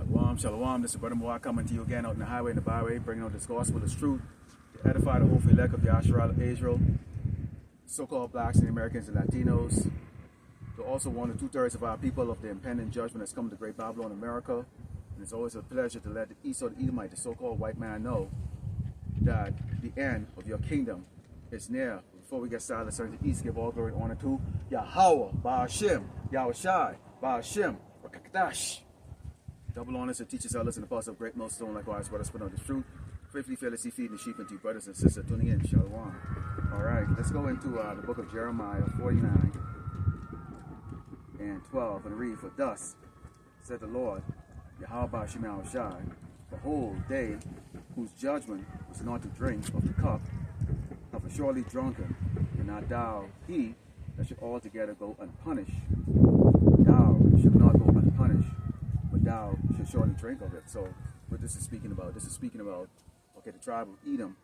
Shalom, shalom. This is Brother Moa coming to you again out in the highway and the byway, bringing out this gospel, this truth, to edify the whole elect of Yahshua of Israel, so-called blacks and Americans and Latinos, to also warn the 2/3 of our people of the impending judgment that's coming to Great Babylon, America. And it's always a pleasure to let the Esau the Edomite, the so-called white man, know that the end of your kingdom is near. Before we get started, let's turn to the east, give all glory and honor to Yahweh, Ba'ashem, Yahushai, Ba'ashem, Rakakdash. Double honors to teachers, elders, and the apostles of great millstone, likewise, brothers, put on the truth. Faithfully, fearlessly feeding the sheep into you, brothers and sisters, tuning in. Shalom. All right, let's go into the book of Jeremiah 49 and 12 and read. For thus said the Lord, Yahweh Ba'ashem Yahushai, behold, they whose judgment was not to drink of the cup of a surely drunken, and not thou he that should altogether go unpunished. Thou should not go unpunished, but thou should surely drink of it. So what this is speaking about, okay, the tribe of Edom,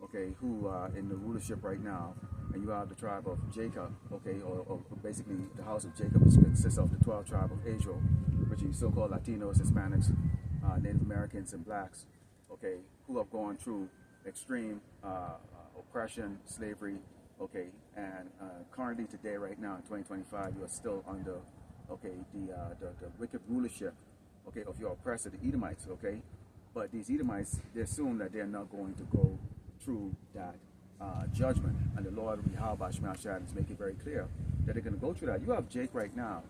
okay, who are in the rulership right now, and you have the tribe of Jacob, okay, or basically the house of Jacob, which consists of the 12 tribe of Israel, which is so-called Latinos, Hispanics, Native Americans, and blacks, okay, who have gone through extreme oppression, slavery, okay, and currently today, right now in 2025, you are still under, okay, the wicked rulership, okay, of your oppressor, the Edomites, okay. But these Edomites, they assume that they're not going to go through that judgment, and the Lord Yahweh Shemashad is making it very clear that they're going to go through that. You have Jake right now,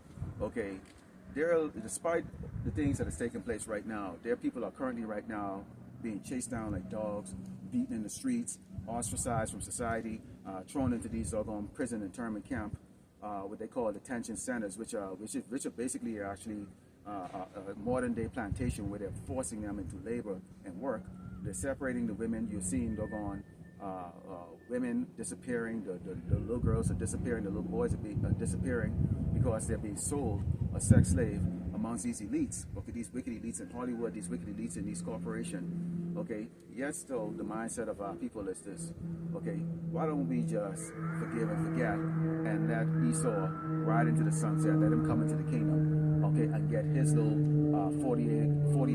okay. Despite the things that are taking place right now, their people are currently right now being chased down like dogs, beaten in the streets, ostracized from society, thrown into these doggone prison internment camp, what they call detention centers, which are basically actually a modern day plantation where they're forcing them into labor and work. They're separating the women. You're seeing doggone women disappearing, the little girls are disappearing, the little boys are disappearing because they're being sold a sex slave amongst these elites, okay, these wicked elites in Hollywood, these wicked elites in these corporations, okay. Yet still the mindset of our people is this, okay, why don't we just forgive and forget and let Esau ride into the sunset, let him come into the kingdom, okay, and get his little 40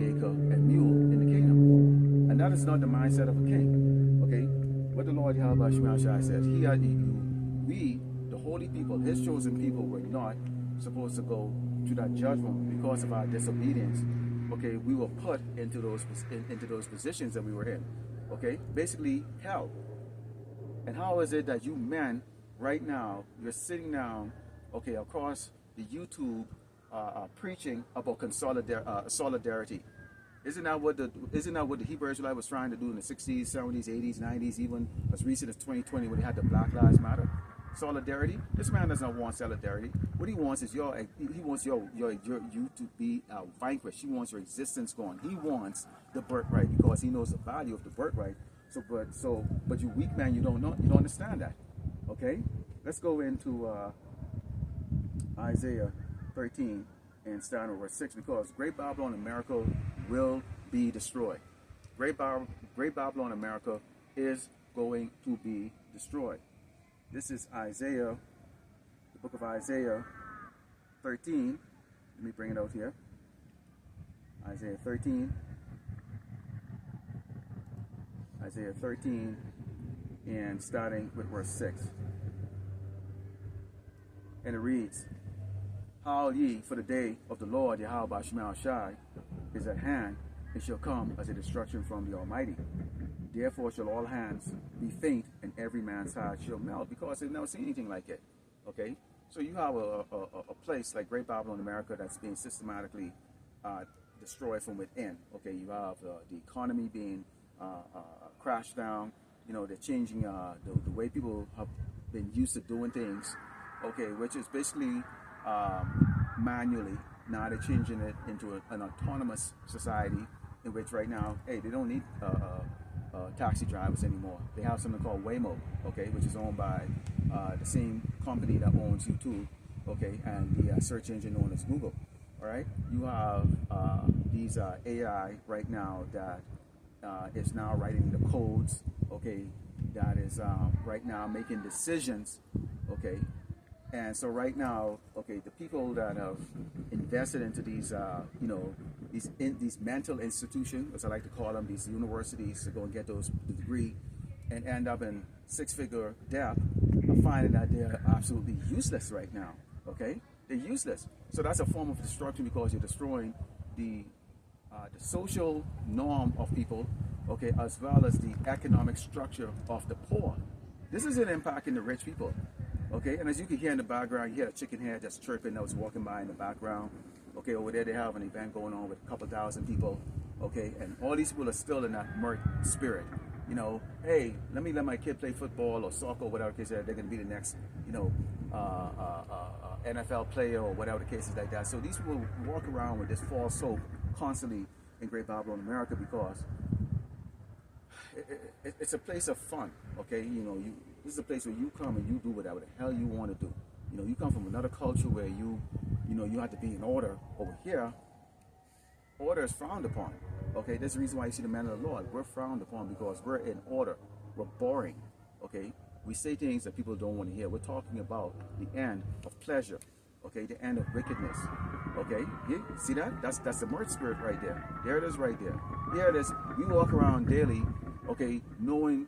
acre and mule in the kingdom. And that is not the mindset of a king, okay. What the Lord Yahweh Shemashai says, we, the holy people, his chosen people, were not supposed to go to that judgment because of our disobedience. Okay, we were put into those positions that we were in. Okay, basically hell. And how is it that you men right now, you're sitting down, okay, across the YouTube preaching about solidarity? Isn't that what the Hebrew Israelite was trying to do in the 60s, 70s, 80s, 90s, even as recent as 2020 when they had the Black Lives Matter? Solidarity. This man does not want solidarity. What he wants is you to be vanquished. He wants your existence gone. He wants the birthright because he knows the value of the birthright. But you weak man, you don't understand that. Okay? Let's go into Isaiah 13 and start with verse 6, because Great Babylon America will be destroyed. Great Babylon America is going to be destroyed. This is Isaiah, the book of Isaiah 13. Let me bring it out here. Isaiah 13. Isaiah 13 and starting with verse 6. And it reads, Howl ye, for the day of the Lord Yahweh Ba'ashem Shai is at hand, it shall come as a destruction from the Almighty. Therefore shall all hands be faint, and every man's heart shall melt, because they've never seen anything like it. Okay? So you have a place like Great Babylon America that's being systematically destroyed from within. Okay? You have the economy being crashed down. You know, they're changing the way people have been used to doing things. Okay? Which is basically manually. Now they're changing it into an autonomous society in which right now, hey, they don't need taxi drivers anymore. They have something called Waymo, okay, which is owned by the same company that owns YouTube, okay, and the search engine known as Google. All right, you have these AI right now that is now writing the codes, okay, that is right now making decisions, okay, And so right now, okay, the people that have invested into these, these mental institutions, as I like to call them, these universities, to go and get the degree and end up in six-figure debt, are finding that they're absolutely useless right now. Okay, they're useless. So that's a form of destruction, because you're destroying the social norm of people, okay, as well as the economic structure of the poor. This isn't impacting the rich people, okay? And as you can hear in the background, you hear a chicken head just chirping that was walking by in the background. Okay, over there they have an event going on with a couple thousand people, okay? And all these people are still in that mirth spirit. You know, hey, let my kid play football or soccer or whatever the case is. They're going to be the next, NFL player or whatever the case is like that. So these people walk around with this false hope constantly in Great Babylon, America, because it's a place of fun, okay? This is a place where you come and you do whatever the hell you want to do. You come from another culture where you have to be in order. Over here, order is frowned upon, okay? That's the reason why you see the men of the Lord. We're frowned upon because we're in order. We're boring, okay? We say things that people don't want to hear. We're talking about the end of pleasure, okay? The end of wickedness, okay? You see that? That's the mirth spirit right there. There it is right there. Here it is. We walk around daily, okay, knowing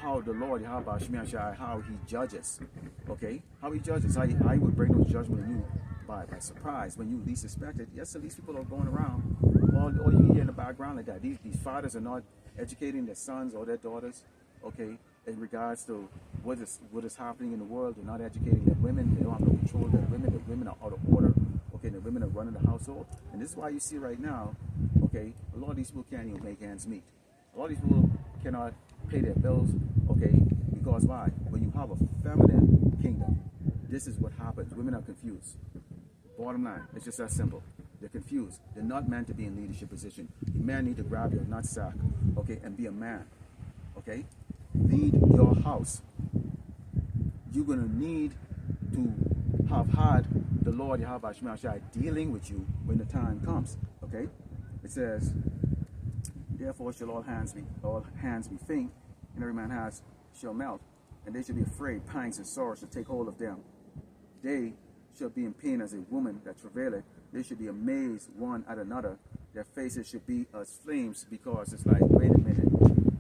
how the Lord, Yahweh Shemi Ashai, how he judges, okay? How he judges, how he would bring those judgment on you by surprise when you least expect it. Yes, so these people are going around. All you hear in the background like that. These fathers are not educating their sons or their daughters, okay, in regards to what is happening in the world. They're not educating their women. They don't have no control of their women. The women are out of order. Okay, the women are running the household. And this is why you see right now, okay, a lot of these people can't even make ends meet. A lot of these people cannot pay their bills, okay, because why? When you have a feminine kingdom, this is what happens. Women are confused. Bottom line, it's just that simple. They're confused. They're not meant to be in leadership position. You men need to grab your nutsack, okay, and be a man, okay? Lead your house. You're going to need to have had the Lord Yahweh Shemi Ashai dealing with you when the time comes, okay? It says, therefore shall all hands be faint, and every man has shall melt, and they shall be afraid, pangs and sorrows shall take hold of them. They shall be in pain as a woman that travaileth. They should be amazed one at another. Their faces should be as flames, because it's like, wait a minute,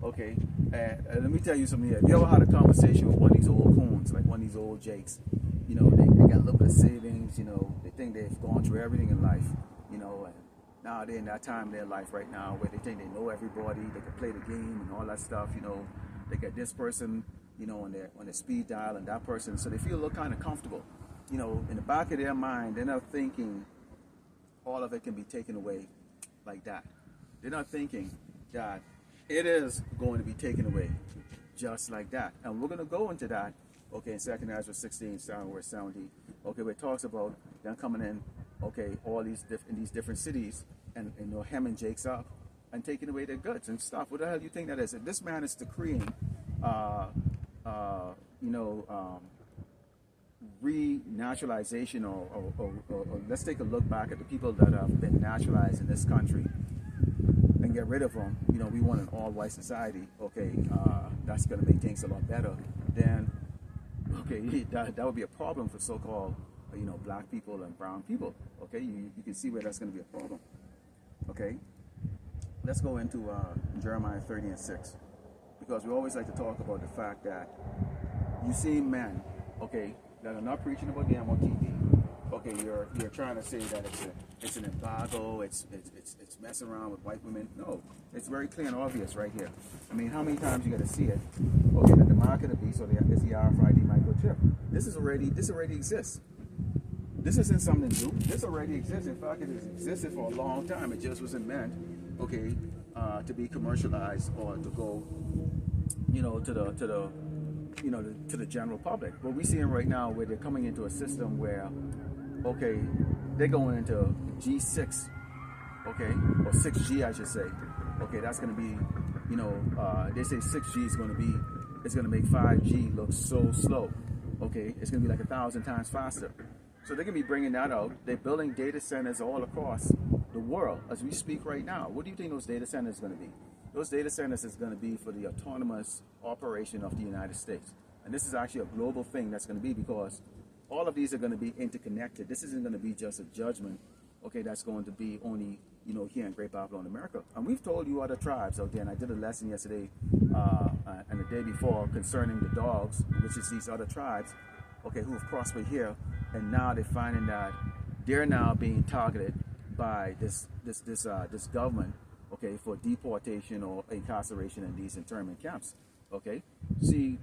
okay? Let me tell you something here. Have you ever had a conversation with one of these old coons, like one of these old jakes? They got a little bit of savings, they think they've gone through everything in life, and now they're in that time in their life right now where they think they know everybody, they can play the game and all that stuff, they get this person, on their speed dial, and that person, so they feel a little kind of comfortable. In the back of their mind, they're not thinking all of it can be taken away like that. They're not thinking that it is going to be taken away just like that. And we're going to go into that, okay, in 2nd Ezra 16, verse 70, okay, where it talks about them coming in, okay, all these different cities, and hemming Jakes up and taking away their goods and stuff. What the hell do you think that is? If this man is decreeing, renaturalization, or let's take a look back at the people that have been naturalized in this country and get rid of them. We want an all-white society. Okay, that's going to make things a lot better. Then, okay, that would be a problem for so-called, black people and brown people. Okay, you can see where that's going to be a problem. Okay, let's go into Jeremiah 30 and 6, because we always like to talk about the fact that you see men, okay, that are not preaching about them on TV. Okay, you're trying to say that it's an embargo, it's messing around with white women. No, it's very clear and obvious right here. I mean, how many times you got to see it? Okay, that the mark of the beast, or is the RFID microchip. This already exists. This isn't something new. This already exists. In fact, it has existed for a long time. It just wasn't meant, okay, to be commercialized or to go, to the general public. But we're seeing right now where they're coming into a system where, okay, they're going into G6, okay, or 6G, I should say. Okay, that's going to be, they say 6G is going to be, it's going to make 5G look so slow. Okay, it's going to be like 1,000 times faster. So they're going to be bringing that out. They're building data centers all across the world as we speak right now. What do you think those data centers are going to be? Those data centers is going to be for the autonomous operation of the United States. And this is actually a global thing that's going to be, because all of these are going to be interconnected. This isn't going to be just a judgment, okay, that's going to be only, here in Great Babylon, America. And we've told you other tribes out there, and I did a lesson yesterday and the day before concerning the dogs, which is these other tribes, okay, who have prospered here, and now they're finding that they're now being targeted by this government, okay, for deportation or incarceration in these internment camps, okay? See,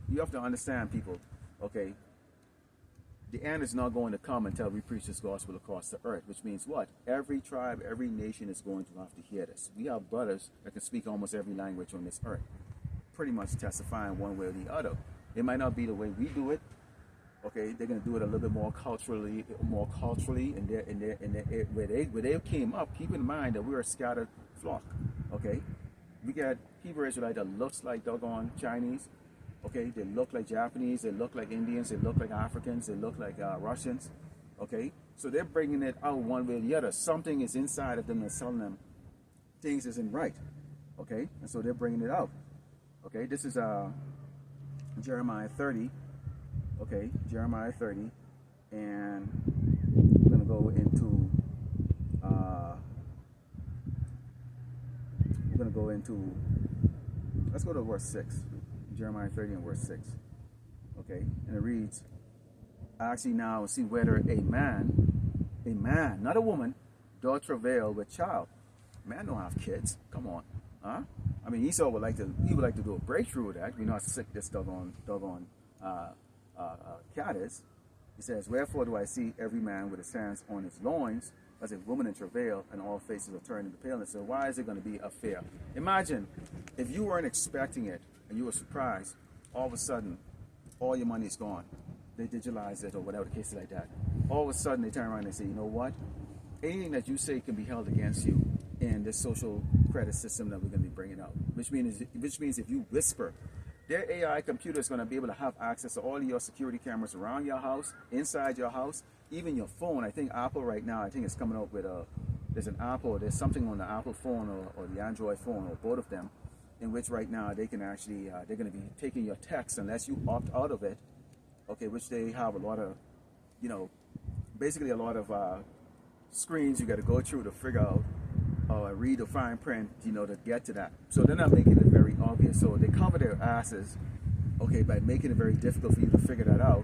you have to understand, people, okay, the end is not going to come until we preach this gospel across the earth, which means what? Every tribe, every nation is going to have to hear this. We have brothers that can speak almost every language on this earth, pretty much testifying one way or the other. It might not be the way we do it. Okay, they're going to do it a little bit more culturally, in where they came up. Keep in mind that we're a scattered flock. Okay, we got Hebrew Israelite that looks like doggone Chinese. Okay, they look like Japanese, they look like Indians, they look like Africans, they look like Russians. Okay, so they're bringing it out one way or the other. Something is inside of them that's telling them things isn't right. Okay, and so they're bringing it out. Okay, this is Jeremiah 30. Okay, Jeremiah 30, and we're going to go into let's go to verse 6. Jeremiah 30 and verse 6. Okay, and it reads, actually now see whether a man, not a woman, doth travail with child. Man don't have kids. Come on, huh? I mean, Esau would like to do a breakthrough with that. We know how sick this doggone cat is. He says, wherefore do I see every man with his hands on his loins, as a woman in travail, and all faces are turned into paleness? So why is it going to be a fear? Imagine if you weren't expecting it and you were surprised, all of a sudden, all your money is gone. They digitalize it or whatever the case is like that. All of a sudden, they turn around and say, you know what? Anything that you say can be held against you in this social credit system that we're going to be bringing out. Which means if you whisper, their AI computer is going to be able to have access to all of your security cameras around your house, inside your house, even your phone. I think Apple right now, it's coming up with there's something on the Apple phone or the Android phone, or both of them, in which right now they can actually, they're going to be taking your text unless you opt out of it, okay, which they have a lot of, basically a lot of screens you got to go through to figure out, read the fine print, to get to that. So they're not making it very obvious. So they cover their asses, okay, by making it very difficult for you to figure that out,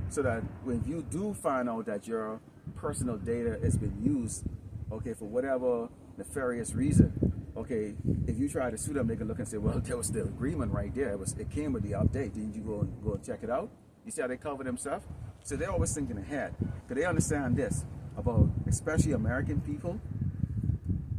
so that when you do find out that your personal data has been used, okay, for whatever nefarious reason, okay, if you try to sue them, they can look and say, well, there was the agreement right there. It came with the update. Didn't you go and check it out? You see how they cover themselves? So they're always thinking ahead, because they understand this about, especially American people.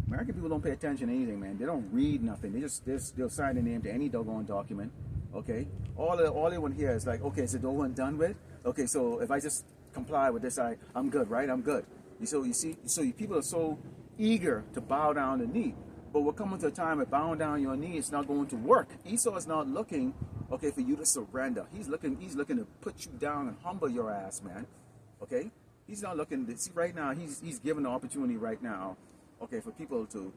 American people don't pay attention to anything, man. They don't read nothing. They'll sign their name to any doggone document. Okay, all they want to hear is like, okay, is it all done with? Okay, so if I just comply with this, I'm good, right? I'm good. So you see, people are so eager to bow down the knee, but we're coming to a time of bowing down your knee. It's not going to work. Esau is not looking, okay, for you to surrender. He's looking to put you down and humble your ass, man. Okay, he's not looking to see right now. He's given the opportunity right now, okay, for people to,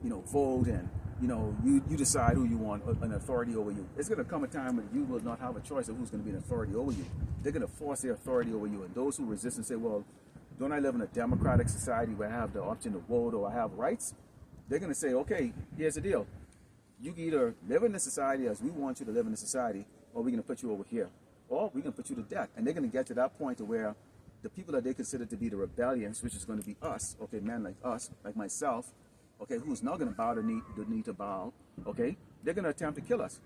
vote, and you decide who you want an authority over you. It's going to come a time when you will not have a choice of who's going to be an authority over you. They're going to force their authority over you, and those who resist and say, well, don't I live in a democratic society where I have the option to vote or I have rights? They're going to say, okay, here's the deal. You can either live in this society as we want you to live in the society, or we're going to put you over here, or we're going to put you to death. And they're going to get to that point to where the people that they consider to be the rebellions, which is going to be us, okay, men like us, like myself, okay, who's not going to bow the knee to Baal, okay, they're going to attempt to kill us.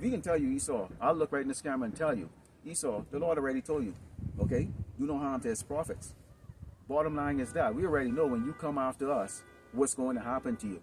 We can tell you, Esau, I'll look right in this camera and tell you, Esau, the Lord already told you, okay, do no harm to his prophets. Bottom line is that we already know when you come after us, what's going to happen to you.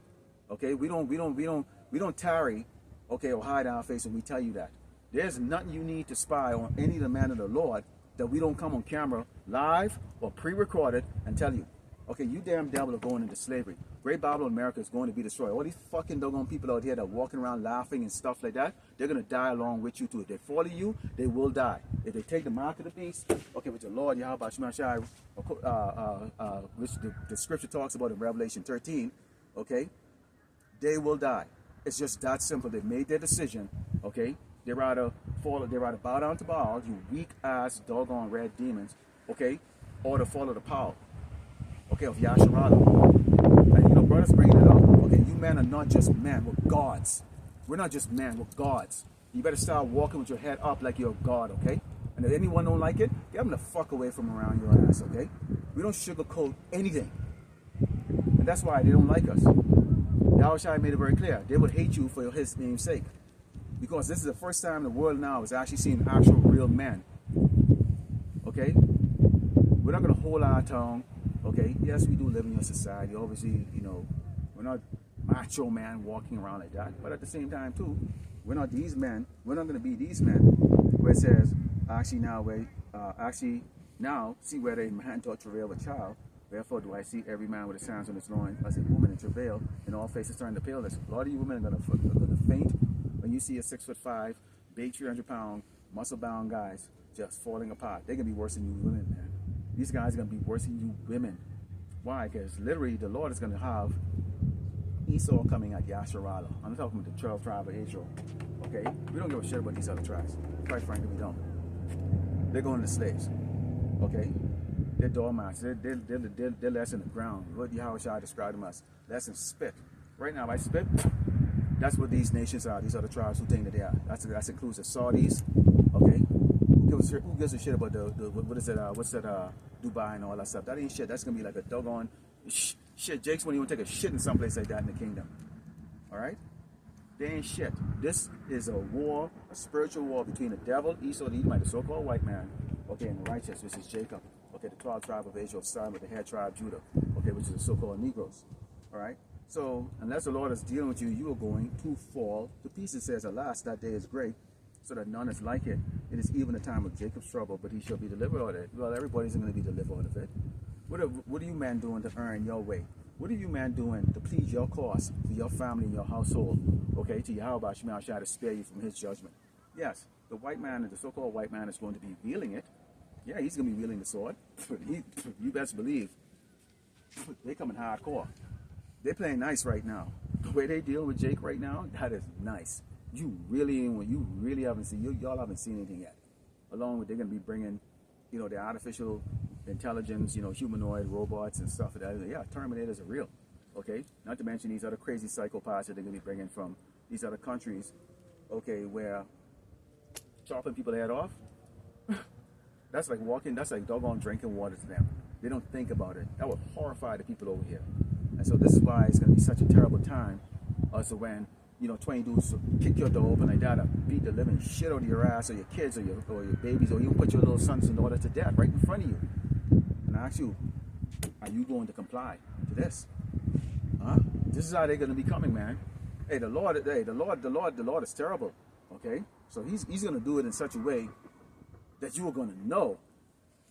Okay, we don't tarry, okay, or hide our face when we tell you that. There's nothing you need to spy on any of the man of the Lord that we don't come on camera live or pre-recorded and tell you, okay, you damn devil are going into slavery. Great Babylon America is going to be destroyed. All these fucking doggone people out here that are walking around laughing and stuff like that, they're going to die along with you too. If they follow you, they will die. If they take the mark of the beast, okay, with the Lord Yahweh Shemashai, which the scripture talks about in Revelation 13, okay, they will die. It's just that simple. They've made their decision, okay? They rather follow, they rather bow down to Baal, you weak ass doggone red demons, okay, or to follow the power, okay, of Yasharala. And you know, brothers bringing it up, okay, you men are not just men, we're gods. We're not just men, we're gods. You better start walking with your head up like you're a god, okay? And if anyone don't like it, get them the fuck away from around your ass, okay? We don't sugarcoat anything. And that's why they don't like us. Yahushua made it very clear. They would hate you for his name's sake. Because this is the first time the world now is actually seeing actual real men. Okay? We're not going to hold our tongue. Okay? Yes, we do live in your society. Obviously, you know, we're not macho man walking around like that. But at the same time, too, we're not these men. We're not going to be these men where it says, actually now, see whether a man doth travail with child. Therefore do I see every man with his hands on his loins as a woman in travail, and all faces turn to paleness. A lot of you women are going to faint when you see a 6'5", big 300-pound, muscle-bound guys just falling apart. They're going to be worse than you women, man. These guys are going to be worse than you women. Why? Because literally the Lord is going to have Esau coming at Yasharala. I'm talking about the 12 tribe of Israel. Okay? We don't give a shit about these other tribes. Quite frankly, we don't. They're going to slaves. Okay? They're doormats. They're less in the ground. What Yahushua described them as? Less in spit. Right now, by spit, that's what these nations are. These other tribes who think that they are. That includes the Saudis. Okay? Who gives a shit about what is it? What's that? Dubai and all that stuff. That ain't shit. That's gonna be like a doggone shit. Jake's when you want to take a shit in someplace like that in the kingdom. All right? They ain't shit. This is a war, a spiritual war between the devil, Esau, the Edomite, the so-called white man, okay, and the righteous, which is Jacob. Okay, the 12 tribe of Israel, starting with the head tribe, Judah, okay, which is the so-called Negroes. All right? So, unless the Lord is dealing with you, you are going to fall to pieces. It says, alas, that day is great, so that none is like it. It is even the time of Jacob's trouble, but he shall be delivered out of it. Well, everybody's going to be delivered out of it. What are you men doing to earn your way? What are you men doing to please your cause for your family and your household? Okay, to Yahweh Shema Shai to spare you from his judgment. Yes, the white man, the so-called white man, is going to be wielding it. Yeah, he's going to be wielding the sword. You best believe they coming hardcore. They're playing nice right now. The way they deal with Jake right now, that is nice. You really haven't seen, y'all haven't seen anything yet. Along with, they're going to be bringing, you know, the artificial intelligence, you know, humanoid robots and stuff. Yeah, Terminators are real. Okay, not to mention these other crazy psychopaths that they're going to be bringing from these other countries. Okay, where chopping people head off. That's like doggone drinking water to them. They don't think about it. That would horrify the people over here. And so this is why it's going to be such a terrible time as to when, you know, 20 dudes kick your door open like that and beat the living shit out of your ass or your kids or your babies, or even put your little sons and daughters to death right in front of you. And I ask you, are you going to comply to this? Huh? This is how they're going to be coming, man. Hey, the Lord is terrible. Okay? So he's going to do it in such a way that you are going to know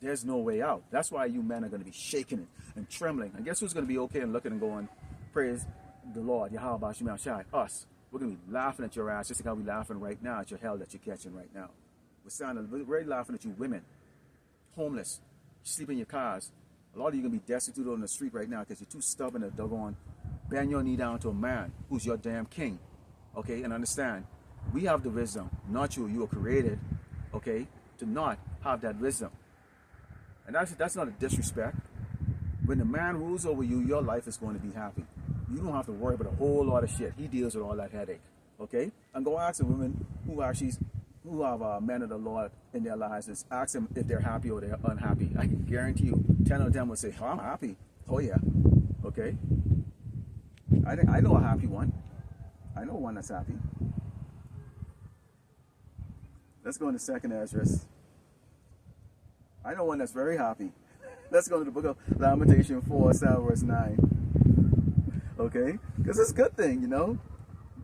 there's no way out. That's why you men are going to be shaking and trembling. And guess who's going to be okay and looking and going, praise the Lord, Yahweh Shema Shai, us. We're going to be laughing at your ass just like how we're laughing right now at your hell that you're catching right now. We're really laughing at you women, homeless, sleep in your cars. A lot of you are going to be destitute on the street right now because you're too stubborn to doggone bend your knee down to a man who's your damn king. Okay, and understand, we have the wisdom, not you. You were created, okay, to not have that wisdom. And that's not a disrespect. When the man rules over you, your life is going to be happy. You don't have to worry about a whole lot of shit. He deals with all that headache. Okay? And go ask the women who have men of the Lord in their lives, and ask them if they're happy or they're unhappy. I can guarantee you 10 of them will say, oh, I'm happy. Oh yeah. Okay? I know a happy one. I know one that's happy. Let's go into 2nd Ezra. I know one that's very happy. Let's go to the book of Lamentation 4, 7, verse 9. Okay? Because it's a good thing, you know?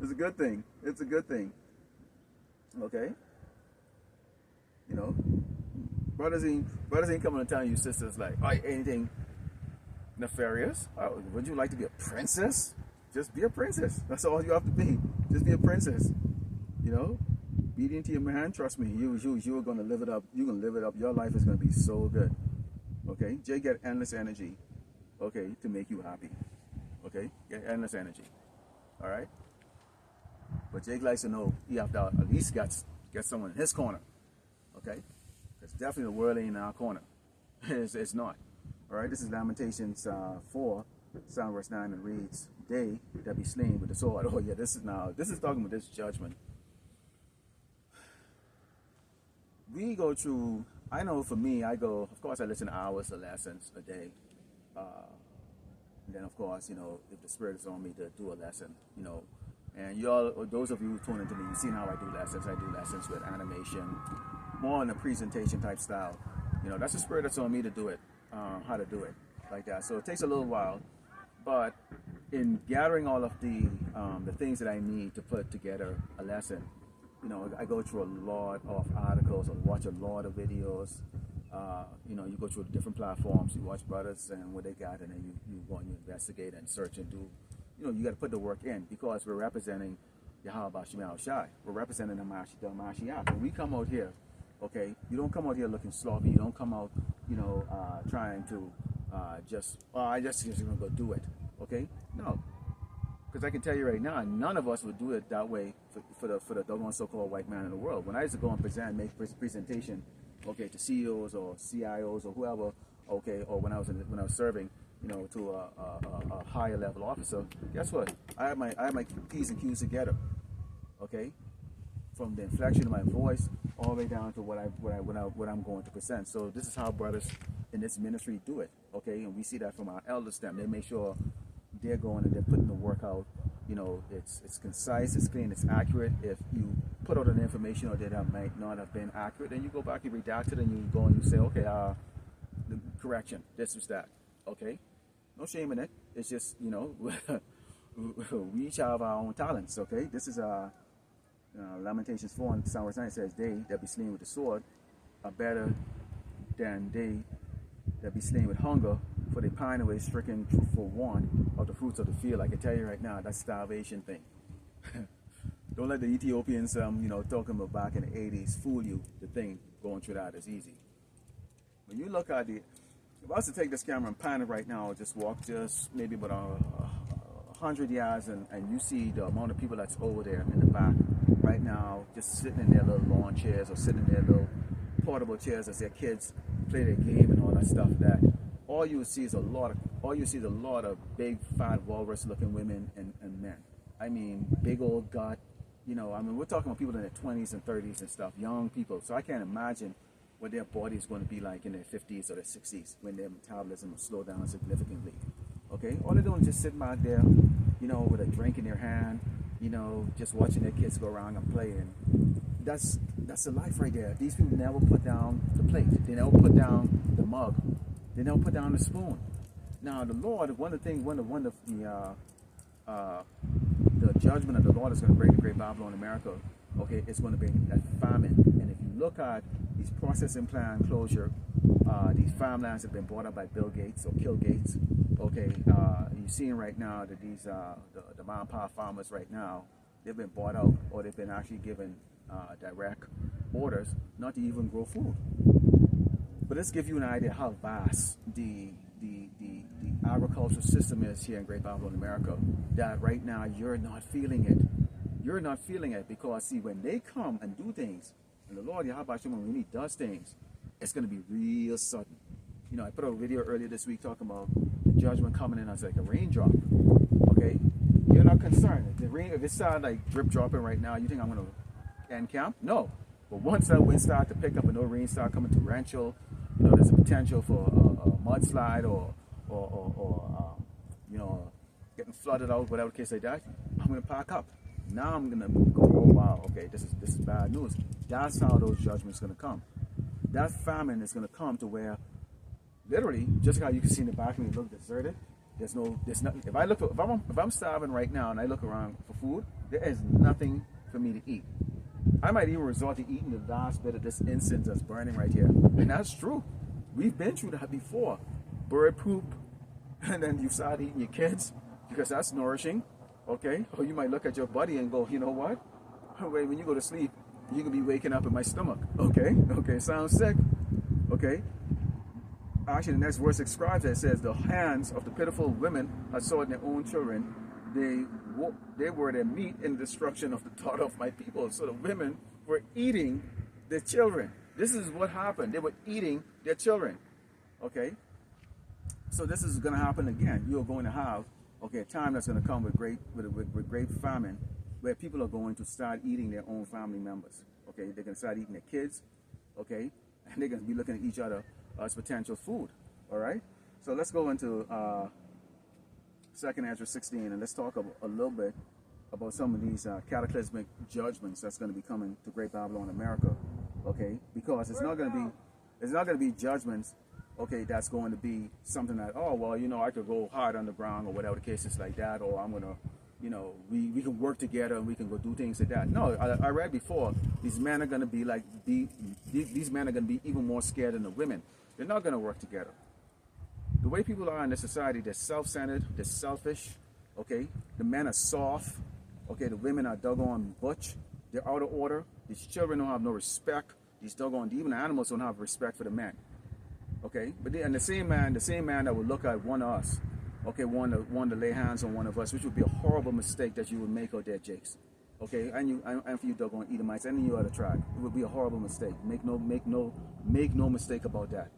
It's a good thing. It's a good thing. Okay? You know? Brothers ain't coming to tell you sisters like, oh, anything nefarious? Oh, would you like to be a princess? Just be a princess. That's all you have to be. Just be a princess. You know? Obedient to your man, trust me, you are going to live it up. You're going to live it up. Your life is going to be so good. Okay? Jay get endless energy, okay, to make you happy. Okay? Get endless energy. All right? But Jake likes to know you have to at least got get someone in his corner. Okay? Because definitely the world ain't in our corner. It's not. All right, this is Lamentations 4, 7 verse 9, and reads, "They that be slain with the sword." Oh yeah, this is talking about this judgment. We go through, I know for me, of course I listen to hours of lessons a day. And then of course, if the Spirit is on me to do a lesson, and those of you who tune into me, you've seen how I do lessons. I do lessons with animation, more in a presentation type style. That's the Spirit that's on me to do it, how to do it like that. So it takes a little while, but in gathering all of the things that I need to put together a lesson, I go through a lot of articles or watch a lot of videos. You go through the different platforms, you watch brothers and what they got, and then you go and you investigate and search and do. You got to put the work in, because we're representing Yahweh Shema Shai. We're representing the Mashiach. When we come out here, okay, you don't come out here looking sloppy. You don't come out, trying to I just going to go do it. Okay? No. Because I can tell you right now, none of us would do it that way for the doggone so-called white man in the world. When I used to go and make presentation, okay, to CEOs or CIOs or whoever, okay, or when I was serving, to a higher level officer, guess what? I had my P's and Q's together, okay, from the inflection of my voice all the way down to what I'm going to present. So this is how brothers in this ministry do it, okay, and we see that from our elders. Them, they make sure they're going and they're putting the work out. It's concise, it's clean, it's accurate. If you put out an information or that might not have been accurate, then you go back, you redact it, and you go and you say, okay, the correction, this was that, okay? No shame in it. It's just, we each have our own talents, okay? This is Lamentations 4 and Psalm 9 says, "They that be slain with the sword are better than they that be slain with hunger, for they pine away stricken for want of the fruits of the field." I can tell you right now, that's starvation thing. Don't let the Ethiopians, talking about back in the 80s, fool you. The thing going through that is easy. When you look at if I was to take this camera and pan it right now, just walk maybe about 100 yards, and you see the amount of people that's over there in the back right now, just sitting in their little lawn chairs or sitting in their little portable chairs as their kids play their game and all that stuff. That all you see is a lot of big, fat, walrus-looking women and men. I mean, big old gut. We're talking about people in their 20s and 30s and stuff, young people. So I can't imagine what their body is going to be like in their 50s or their 60s when their metabolism will slow down significantly. Okay? All they're doing is just sitting back there, with a drink in their hand, just watching their kids go around and play. And that's the life right there. These people never put down the plate. They never put down the mug. They never put down the spoon. Now, the Lord, one of the judgment of the Lord is going to bring the great Babylon America. Okay, it's going to bring that famine. And if you look at these processing plant closure, these farmlands have been bought up by Bill Gates or Kill Gates. Okay, you're seeing right now that these the mom and pop farmers right now, they've been bought out, or they've been actually given direct orders not to even grow food. But let's give you an idea how vast the agricultural system is here in Great Babylon, America, that right now you're not feeling it. You're not feeling it because, see, when they come and do things, and the Lord Yahweh Shema, when He does things, it's going to be real sudden. I put out a video earlier this week talking about the judgment coming in as like a raindrop. Okay? You're not concerned. If it started like drip dropping right now, you think I'm going to end camp? No. But once that wind starts to pick up and no rain start coming to Rancho, there's a potential for a mudslide or getting flooded out, whatever the case like that. I'm going to pack up. Now I'm going to go, oh wow, okay, this is bad news. That's how those judgments going to come. That famine is going to come to where, literally, just how you can see in the back when you look deserted. There's nothing. If I'm starving right now and I look around for food, there is nothing for me to eat. I might even resort to eating the last bit of this incense that's burning right here. And that's true. We've been through that before. Bird poop, and then you start eating your kids because that's nourishing, okay? Or you might look at your buddy and go, you know what? Wait, when you go to sleep, you can be waking up in my stomach, okay? Okay, sounds sick, okay? Actually, the next verse describes it. It says, the hands of the pitiful women have sought their own children. They were their meat in destruction of the daughter of my people. So the women were eating their children. This is what happened. They were eating their children. Okay? So this is going to happen again. You're going to have, okay, a time that's going to come with great famine, where people are going to start eating their own family members. Okay? They're going to start eating their kids. Okay? And they're going to be looking at each other as potential food. All right? So let's go into 2nd Ezra 16, and let's talk a little bit about some of these cataclysmic judgments that's going to be coming to Great Babylon, America. Okay? Because it's not going to be judgments, okay, that's going to be something that, oh, well, you know, I could go hard underground or whatever the case is like that, or I'm going to, you know, we can work together and we can go do things like that. No, I read before, these men are going to be like, these men are going to be even more scared than the women. They're not going to work together. The way people are in this society, they're self-centered, they're selfish, okay? The men are soft, okay? The women are doggone butch, they're out of order. These children don't have no respect. These doggone, even the animals don't have respect for the men. Okay, but and the same man that would look at one of us, okay, one to lay hands on one of us, which would be a horrible mistake that you would make out there, Jakes. Okay, and for you doggone Edomites, and you other tribe, it would be a horrible mistake. Make no mistake about that.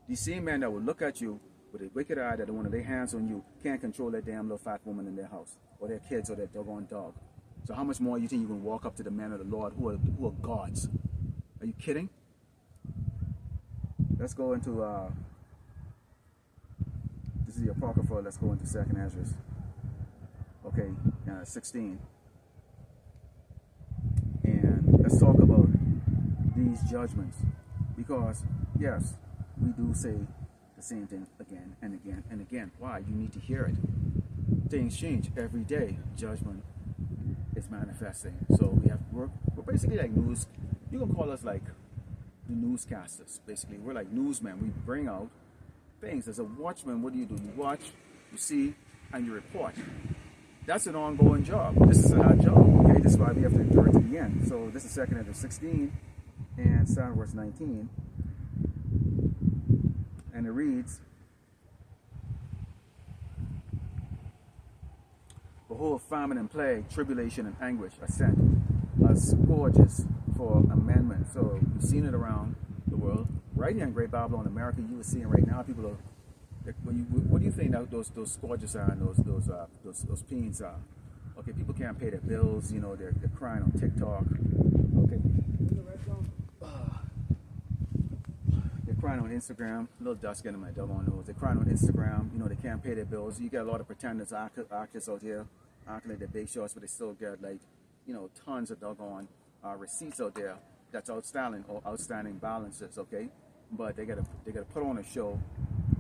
The same man that would look at you with a wicked eye that would want to lay hands on you can't control that damn little fat woman in their house, or their kids, or their doggone dog. So how much more you think you can walk up to the men of the Lord who are gods? Are you kidding? Let's go into, this is the Apocrypha, let's go into 2nd Ezra. Okay, 16. And let's talk about these judgments. Because, yes, we do say the same thing again and again and again. Why? You need to hear it. Things change every day. Judgment is manifesting. So we're basically like news. You can call us like the newscasters, basically. We're like newsmen. We bring out things. As a watchman, what do? You watch, you see, and you report. That's an ongoing job. This is our job, okay? This is why we have to endure to the end. So this is 2nd Ezra 16 and start verse 19. And it reads, behold, famine and plague, tribulation and anguish are sent as scourges for amendment. So we've seen it around the world. Right here in Great Babylon, America, you are seeing right now, people are, what do you think that those scourges are and those pains are? Okay, people can't pay their bills, you know, they're crying on TikTok. Okay. They're crying on Instagram. A little dust getting my dog on nose. They're crying on Instagram, you know, they can't pay their bills. You get a lot of pretenders, actors out here, acting like they're big shots, but they still get like, you know, tons of doggone receipts out there that's outstanding balances, okay? But they gotta put on a show,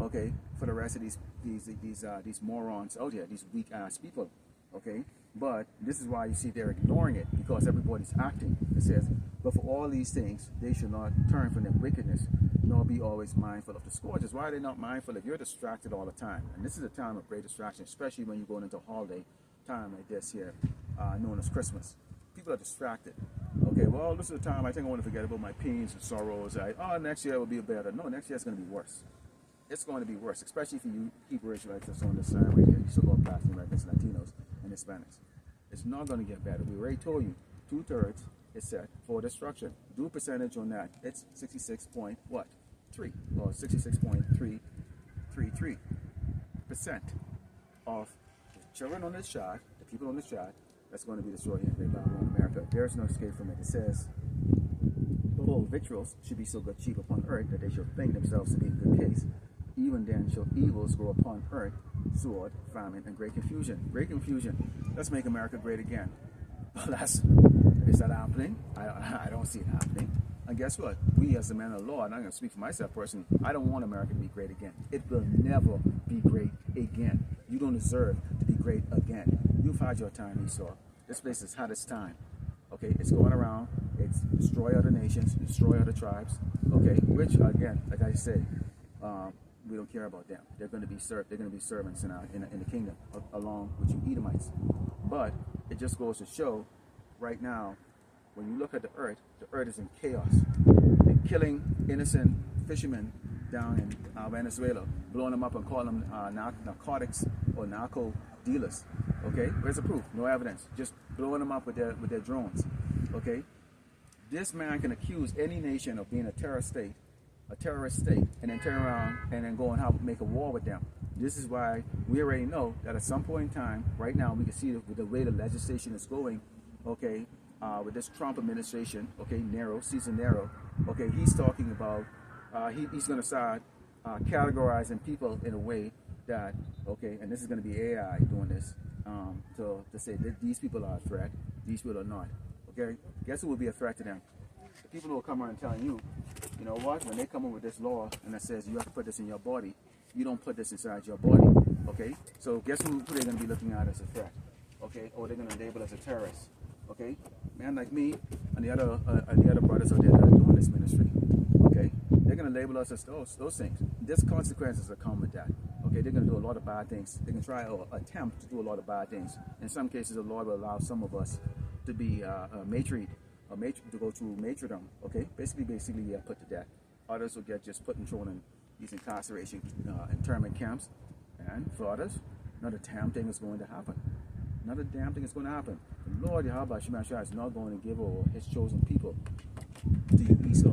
okay, for the rest of these morons out here, these weak ass people, okay? But this is why you see they're ignoring it, because everybody's acting. It says, but for all these things, they should not turn from their wickedness, nor be always mindful of the scourges. Why are they not mindful? If you're distracted all the time, and this is a time of great distraction, especially when you're going into a holiday time like this here, known as Christmas. People are distracted. Okay, well, this is the time I think I want to forget about my pains and sorrows. Next year will be better. No, next year is going to be worse. It's going to be worse, especially for you Hebrew Israelites that's on this side right here. You so-called African Americans, Latinos, and Hispanics. It's not going to get better. We already told you, 2/3 is set for destruction. Do a percentage on that. It's 66.3 or 66.333% of the children on this shot, the people on this shot, that's going to be destroyed in Great Babylon, America. There is no escape from it. It says, behold, victuals should be so good cheap upon earth that they shall think themselves to be in good case. Even then shall evils grow upon earth, sword, famine, and great confusion. Great confusion. Let's make America great again. Is that happening? I don't see it happening. And guess what? We as the men of the Lord, and I'm going to speak for myself personally, I don't want America to be great again. It will never be great again. You don't deserve to be great again. You've had your time, Esau. This place has had its time. Okay, it's going around. It's destroy other nations, destroy other tribes. Okay, which again, like I said, we don't care about them. They're going to be served. They're going to be servants in the kingdom along with you Edomites. But it just goes to show, right now, when you look at the earth is in chaos. They're killing innocent fishermen down in Venezuela, blowing them up and calling them narcotics or narco dealers. Okay, where's the proof? No evidence. Just blowing them up with their drones. Okay, this man can accuse any nation of being a terrorist state, and then turn around and then go and make a war with them. This is why we already know that at some point in time, right now, we can see with the way the legislation is going, okay, with this Trump administration, okay, Cesar Nero, okay, he's talking about, he's going to start categorizing people in a way that, okay, and this is going to be AI doing this, to say that these people are a threat, these people are not, okay? Guess who will be a threat to them? The people who will come around telling you, you know what, when they come up with this law and it says you have to put this in your body, you don't put this inside your body, okay? So guess who they're going to be looking at as a threat, okay? Or they're going to label as a terrorist, okay? Man like me and the other brothers out there that are doing this ministry, okay? They're going to label us as those things. There's consequences that come with that, okay? They're going to do a lot of bad things. They can try or attempt to do a lot of bad things. In some cases, the Lord will allow some of us to be to go through martyrdom, okay? Basically put to death. Others will get just put and thrown in these incarceration, internment camps. And for others, not a damn thing is going to happen. Not a damn thing is going to happen. The Lord Yahweh Shema Shai is not going to give over his chosen people to you, Esau.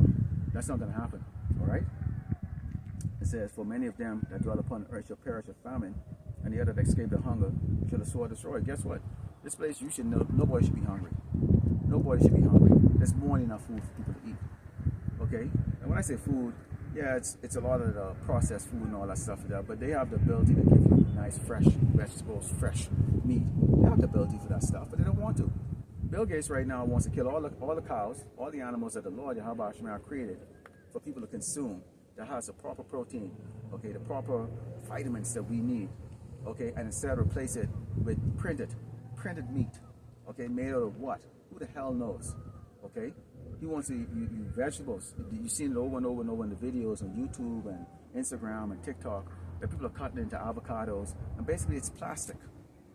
That's not going to happen, all right? It says, for many of them that dwell upon the earth shall perish of famine, and the other that escape the hunger shall the sword destroy. Guess what? This place, you should know, nobody should be hungry. Nobody should be hungry. There's more than enough food for people to eat, okay? And when I say food, yeah, it's a lot of the processed food and all that stuff, but they have the ability to give you nice, fresh vegetables, fresh meat. They have the ability for that stuff, but they don't want to. Bill Gates right now wants to kill all the cows, all the animals that the Lord Yahweh Shema created for people to consume that has the proper protein, okay, the proper vitamins that we need, okay, and instead replace it with printed meat, okay, made out of what? Who the hell knows, okay? He wants to use vegetables. You've seen it over and over and over in the videos on YouTube and Instagram and TikTok that people are cutting into avocados, and basically it's plastic,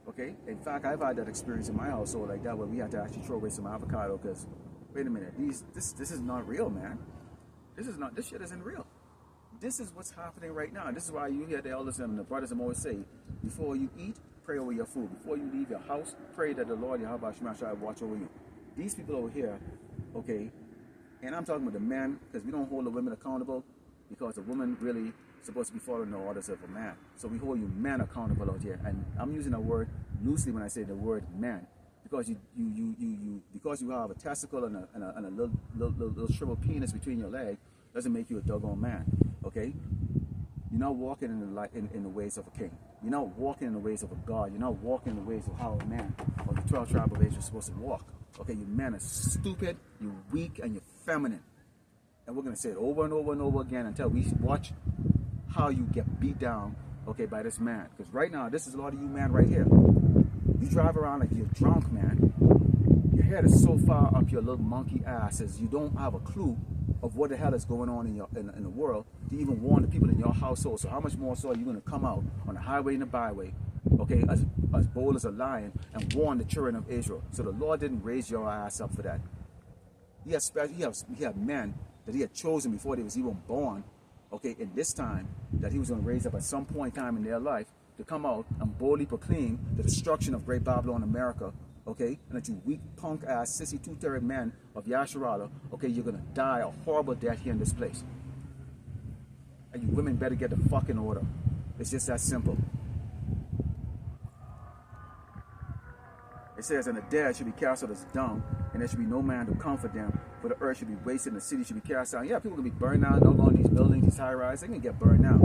okay? In fact, I've had that experience in my household like that where we had to actually throw away some avocado because, wait a minute, this is not real, man. This shit isn't real. This is what's happening right now. This is why you hear the elders and the brothers always say, before you eat, pray over your food. Before you leave your house, pray that the Lord Yahweh Shema Shai watch over you. These people over here, okay, and I'm talking about the men, because we don't hold the women accountable, because the woman really supposed to be following the orders of a man. So we hold you men accountable out here, and I'm using that word loosely when I say the word man, because because you have a testicle and a little shriveled penis between your legs doesn't make you a doggone man, okay? You're not walking in the ways of a king. You're not walking in the ways of a God. You're not walking in the ways of how a man of the 12 tribes of Israel is supposed to walk. Okay, you men are stupid, you're weak, and you're feminine. And we're going to say it over and over and over again until we watch how you get beat down, okay, by this man. Because right now, this is a lot of you men right here. You drive around like you're drunk, man. Your head is so far up your little monkey asses, you don't have a clue of what the hell is going on in the world to even warn the people in your household. So how much more so are you going to come out on the highway and the byway, okay, as bold as a lion and warn the children of Israel? So the Lord didn't raise your ass up for that. He had men that he had chosen before they was even born, okay, in this time, that he was going to raise up at some point in time in their life to come out and boldly proclaim the destruction of Great Babylon America, okay, and that you weak, punk ass, sissy, two-third men of Yasharala, okay, you're going to die a horrible death here in this place. And you women better get the fucking order. It's just that simple. It says, and the dead should be cast out as dung, and there should be no man to comfort them, for the earth should be wasted, and the city should be cast down. Yeah, people can be burned out, don't go on these buildings, these high-rise, they can get burned out.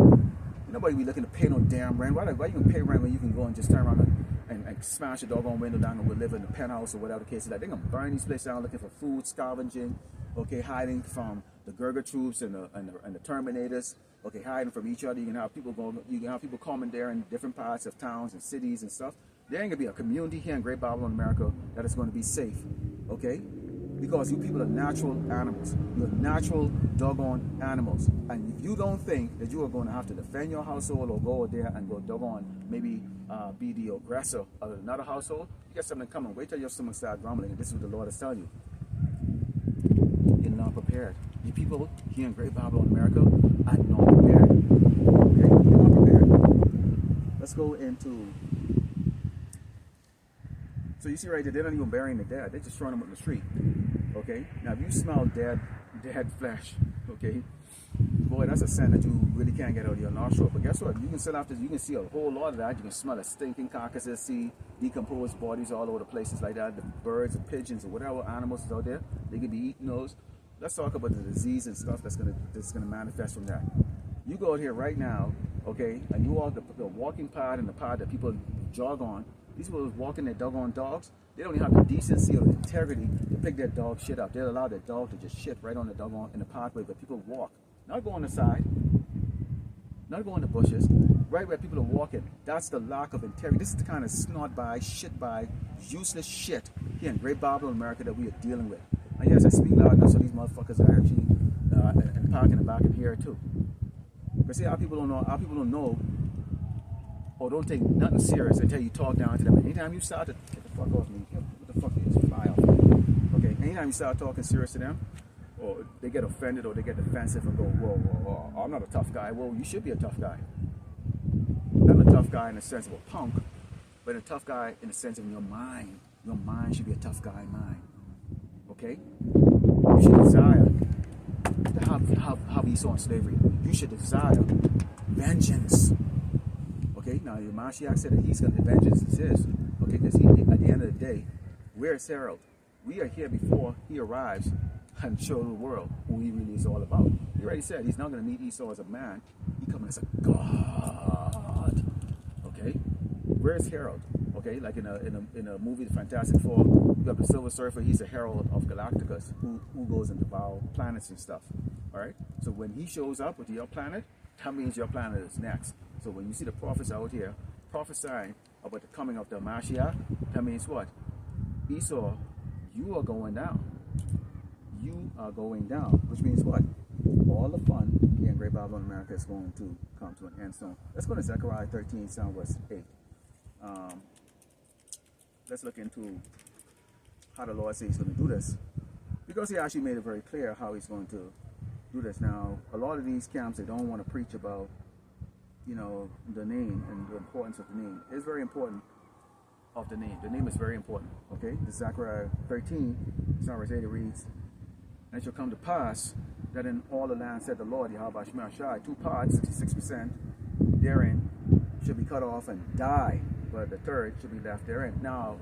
Nobody be looking to pay no damn rent. Why you gonna pay rent when you can go and just turn around and smash a doggone window down and live in the penthouse or whatever the case is? Like, they're gonna burn these places down looking for food, scavenging, okay, hiding from the Gurga troops and the Terminators, okay, hiding from each other. You can have people coming there in different parts of towns and cities and stuff. There ain't gonna be a community here in Great Babylon, America that is going to be safe, okay? Because you people are natural animals. You're natural doggone animals. And if you don't think that you are going to have to defend your household or go there and go doggone maybe be the aggressor of another household, you get something coming. Wait till your stomach starts grumbling, and this is what the Lord is telling you. You're not prepared. You people here in Great Babylon, America, are not prepared. Okay? You're not prepared. Let's go into... So you see right there, they're not even burying the dead. They're just throwing them on the street. Okay? Now, if you smell dead flesh, okay, boy, that's a scent that you really can't get out of your nostril. But guess what? You can sit after, you can see a whole lot of that. You can smell the stinking carcasses, see decomposed bodies all over the places like that. The birds, the pigeons, or whatever animals is out there, they could be eating those. Let's talk about the disease and stuff that's gonna manifest from that. You go out here right now, okay, and you walk the walking path and the path that people jog on. These people walking their doggone dogs, they don't even have the decency or the integrity to pick their dog shit up. They'll allow their dog to just shit right on the doggone in the pathway where people walk. Not go on the side, not go in the bushes, right where people are walking. That's the lack of integrity. This is the kind of snot by, shit by, useless shit here in Great Babylon, America that we are dealing with. And yes, I speak loud enough so these motherfuckers are actually and park in the back and hear it too. But see, our people don't know or don't take nothing serious until you talk down to them. Anytime you start to get the fuck off me, what the fuck is fly off me? Okay, anytime you start talking serious to them, or they get offended or they get defensive and go, whoa, I'm not a tough guy. Well, you should be a tough guy. Not a tough guy in the sense of a punk, but a tough guy in the sense of your mind. Your mind should be a tough guy mind. Okay? You should desire to have Esau in slavery. You should desire vengeance. Okay? Now, the Mashiach said that he's going to, vengeance is his. Okay? Because at the end of the day, we're his herald. We are here before he arrives and show the world who he really is all about. He already said he's not going to meet Esau as a man. He coming as a God. Okay? We're his herald. Okay? Like in a movie, The Fantastic Four, you have the Silver Surfer. He's a herald of Galacticus who goes and devour planets and stuff. All right? So when he shows up with your planet, that means your planet is next. So when you see the prophets out here prophesying about the coming of the Mashiach, that means what? Esau, you are going down. You are going down, which means what? All the fun here in Great Babylon, America is going to come to an end soon. Let's go to Zechariah 13, verse 8. Let's look into how the Lord says he's going to do this, because he actually made it very clear how he's going to do this. Now, a lot of these camps, they don't want to preach about, you know, the name and the importance of the name. It's very important of the name. The name is very important. Okay, this Zechariah 13, verse 8, it reads, "And it shall come to pass that in all the land, said the Lord, Yahweh Shema Shai, 2 parts, 66% therein should be cut off and die, but the third should be left therein." Now,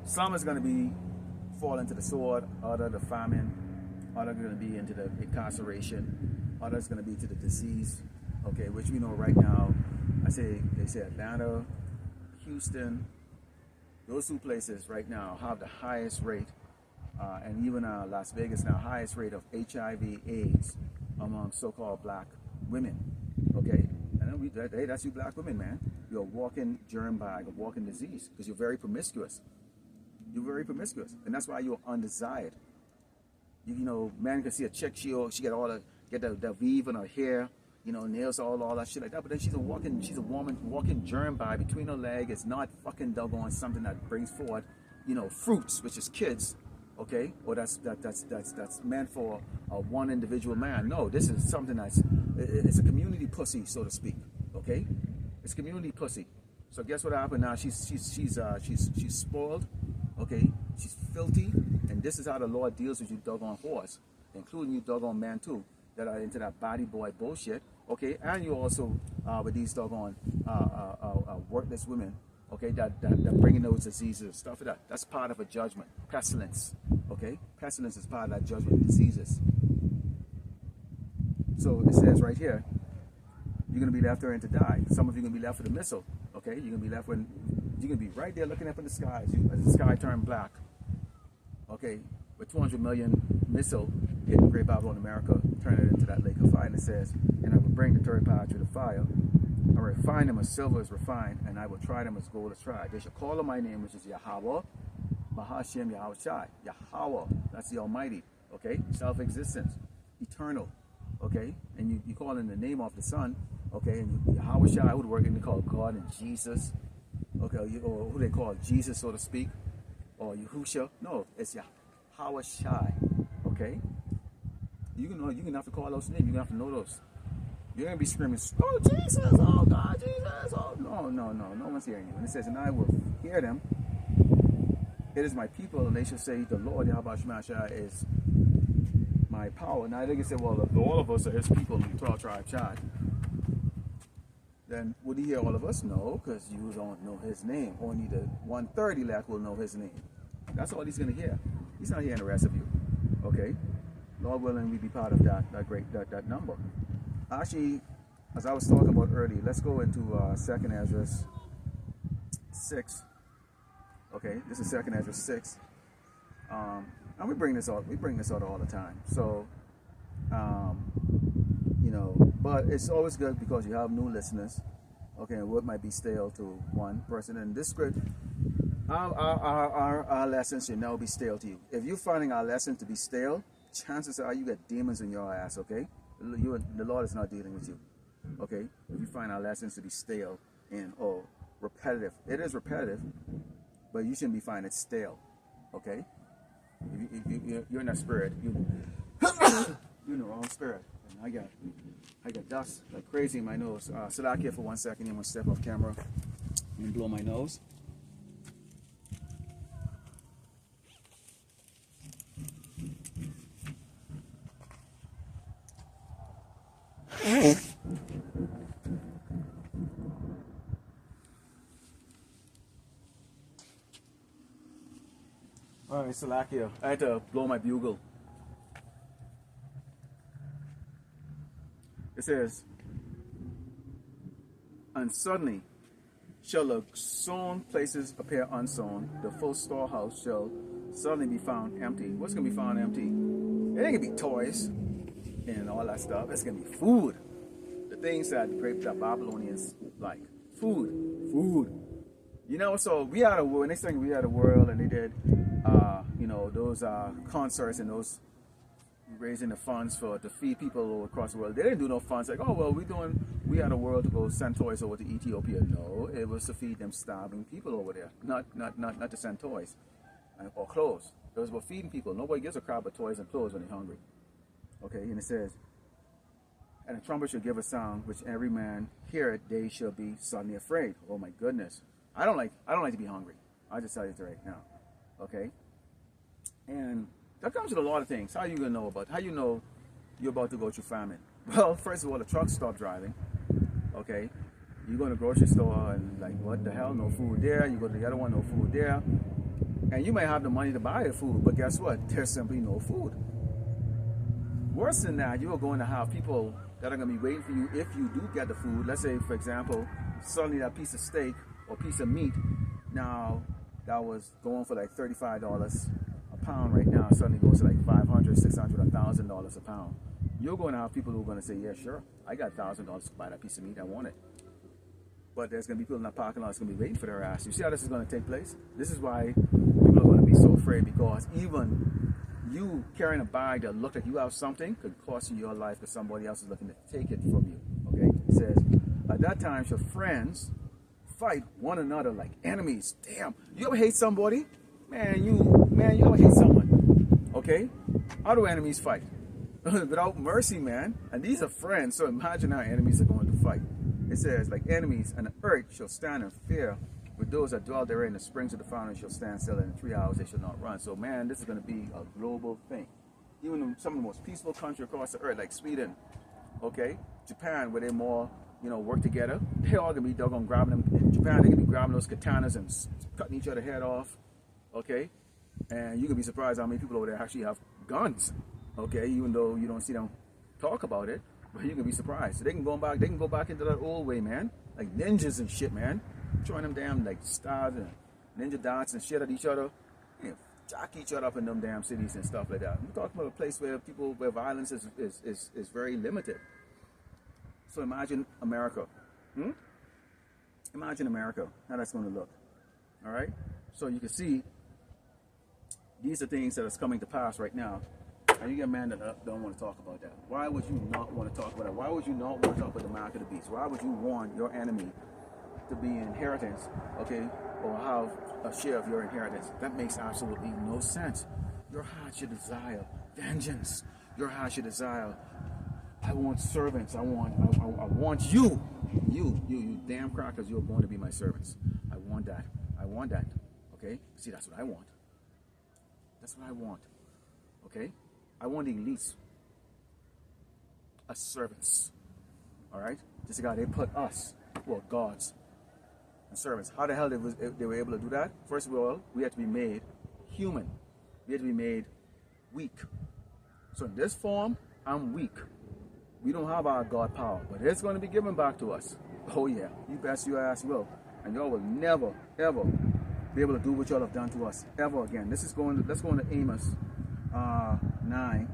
some is going to be fall into the sword, other the famine, other going to be into the incarceration, others going to be to the disease. Okay, which we know right now. They say Atlanta, Houston, those two places right now have the highest rate. And even Las Vegas now, highest rate of HIV/AIDS among so-called black women. Okay, and hey, that's you black women, man. You're a walking germ bag, a walking disease, because you're very promiscuous. You're very promiscuous, and that's why you're undesired. You know, man can see a chick, she get the weave in her hair, you know, nails, all that shit like that. But then she's a walking germ bag between her leg. It's not fucking doggone something that brings forward, you know, fruits, which is kids. Okay, or that's meant for one individual man. No, this is something it's a community pussy, so to speak. Okay, it's community pussy. So guess what happened now? She's spoiled. Okay, she's filthy, and this is how the Lord deals with you doggone whores, including you doggone men too, that are into that body boy bullshit. Okay, and you also with these doggone worthless women. Okay, that bringing those diseases and stuff like that. That's part of a judgment. Pestilence. Okay? Pestilence is part of that judgment. Diseases. So it says right here, you're going to be left there and to die. Some of you are going to be left with a missile. Okay? You're going to be left with, you're going to be right there looking up in the sky as the sky turned black. Okay? With 200 million missile hitting Great Babylon, America, turn it into that lake of fire. And it says, "And I will bring the third part through the fire. I will refine them as silver is refined, and I will try them as gold is tried. They shall call on my name, which is Yahweh, Bahashem Yahweh Shai." Yahweh, that's the Almighty, okay? Self-existence, eternal, okay? And you call in the name of the Son, okay? And Yahweh Shai, who the word they call God and Jesus, okay? Or who they call Jesus, so to speak, or Yahusha. No, it's Yahweh Shai, okay? You can have to call those names. You're going to have to know those. You're going to be screaming, "Oh, Jesus, oh, God, Jesus, oh." No one's hearing you. And it says, "And I will hear them it is my people, and they should say, the Lord Yahweh Shemashah is my power. Now they can say, well, if all of us are his people, the 12 tribe Chad, then would he hear all of us? No, because you don't know his name. Only the 1/3 elect will know his name. That's all he's going to hear. He's not hearing the rest of you. Okay? Lord willing, we be part of that number. Actually, as I was talking about earlier, let's go into 2nd Ezra 6. Okay, this is 2nd Ezra 6. And we bring this out all the time. So, you know, but it's always good because you have new listeners. Okay, and what might be stale to one person. And this script, our lessons should never be stale to you. If you're finding our lessons to be stale, chances are you got demons in your ass, okay? The Lord is not dealing with you, okay? If you find our lessons to be stale and or repetitive, it is repetitive, but you shouldn't be finding it stale, okay? You're in that spirit. You're in the wrong spirit. And I got dust like crazy in my nose. Salakia for 1 second. I'm gonna step off camera and blow my nose. All right, Salakia. I had to blow my bugle. It says, and suddenly shall the sown places appear unsown, the full storehouse shall suddenly be found empty. What's going to be found empty? It ain't going to be toys and all that stuff. It's going to be food. The things that the Babylonians like. Food. You know, so we had a world, next thing we had a world, and they did, you know, those concerts and those raising the funds to feed people across the world. They didn't do no funds like, oh, well, we had a world to go send toys over to Ethiopia. No, it was to feed them starving people over there, not to send toys or clothes. It was about feeding people. Nobody gives a crap about toys and clothes when they're hungry. Okay, and it says, and a trumpet shall give a sound, which every man hear it, they shall be suddenly afraid. Oh my goodness. I don't like to be hungry. I'll just tell you right now. Okay? And that comes with a lot of things. How you know you're about to go through famine? Well, first of all, the trucks stop driving. Okay? You go to the grocery store and like, what the hell? No food there. You go to the other one, no food there. And you may have the money to buy the food, but guess what? There's simply no food. Worse than that, you are going to have people that are going to be waiting for you if you do get the food. Let's say, for example, suddenly that piece of steak or piece of meat, now that was going for like $35 a pound right now, suddenly goes to like $500, $600, $1,000 a pound. You're going to have people who are going to say, yeah, sure, I got $1,000 to buy that piece of meat, I want it. But there's going to be people in that parking lot that's going to be waiting for their ass. You see how this is going to take place? This is why people are going to be so afraid, because even you carrying a bag that looks like you have something could cost you your life because somebody else is looking to take it from you. Okay? It says, at that time shall friends fight one another like enemies. Damn. You ever hate somebody? Man, you ever hate someone? Okay? How do enemies fight? Without mercy, man. And these are friends, so imagine how enemies are going to fight. It says, like enemies, and the earth shall stand in fear. With those that dwell therein, the springs of the fountain shall stand still, and in 3 hours they shall not run. So, man, this is going to be a global thing. Even in some of the most peaceful countries across the earth, like Sweden, okay, Japan, where they more, work together, they all going to be doggone grabbing them. In Japan, they going to be grabbing those katanas and cutting each other's head off, okay? And you can be surprised how many people over there actually have guns, okay? Even though you don't see them talk about it, but you can be surprised. So they can go back into that old way, man, like ninjas and shit, man. Throwing them damn like stars and ninja dots and shit at each other, and jack each other up in them damn cities and stuff like that. We're talking about a place where violence is very limited. So imagine America. Imagine America, how that's going to look. All right? So you can see these are things that is coming to pass right now. And you get men that don't want to talk about that. Why would you not want to talk about that? Why would you not want to talk about the mark of the beast? Why would you want your enemy to be an inheritance, okay, or have a share of your inheritance? That makes absolutely no sense. Your heart should desire vengeance. Your heart should desire, I want servants. I want you damn crackers. You're going to be my servants. I want that. Okay. See, that's what I want. That's what I want. Okay? I want the elites as servants. Alright? Just like how they put us, who are gods, and servants. How the hell they were able to do that? First of all, we had to be made human. We had to be made weak. So in this form, I'm weak. We don't have our God power, but it's going to be given back to us. Oh yeah, you bet your ass will. And y'all will never, ever be able to do what y'all have done to us ever again. Let's go into Amos 9.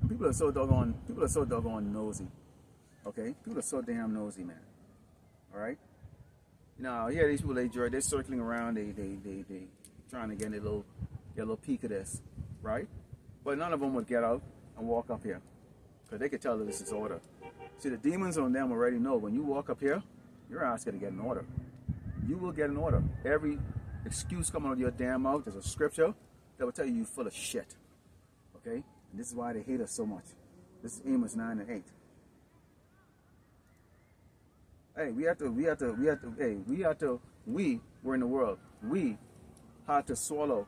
People are so doggone nosy. Okay? People are so damn nosy, man. Alright? Now, yeah, these people, they're circling around, they trying to get a little peek of this, right? But none of them would get out and walk up here, because they could tell that this is order. See, the demons on them already know when you walk up here, your ass got to get an order. You will get an order. Every excuse coming out of your damn mouth, there's a scripture that will tell you you're full of shit. Okay? And this is why they hate us so much. This is Amos 9 and 8. Hey, we were in the world. We had to swallow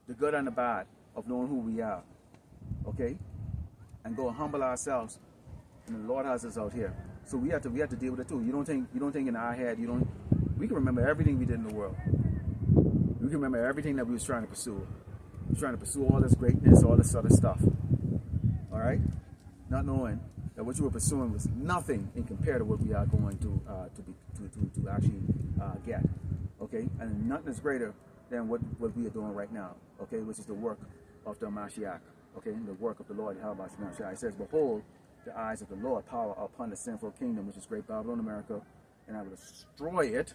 the good and the bad of knowing who we are. Okay? And go and humble ourselves. And the Lord has us out here. So we have to deal with it too. You don't think in our head, we can remember everything we did in the world. We can remember everything that we was trying to pursue. We were trying to pursue all this greatness, all this other stuff. Alright? Not knowing that what you were pursuing was nothing in compared to what we are going to actually get. Okay? And nothing is greater than what we are doing right now. Okay? Which is the work of the Mashiach. Okay? The work of the Lord. How about Mashiach? It says, behold, the eyes of the Lord power upon the sinful kingdom, which is great Babylon, America, and I will destroy it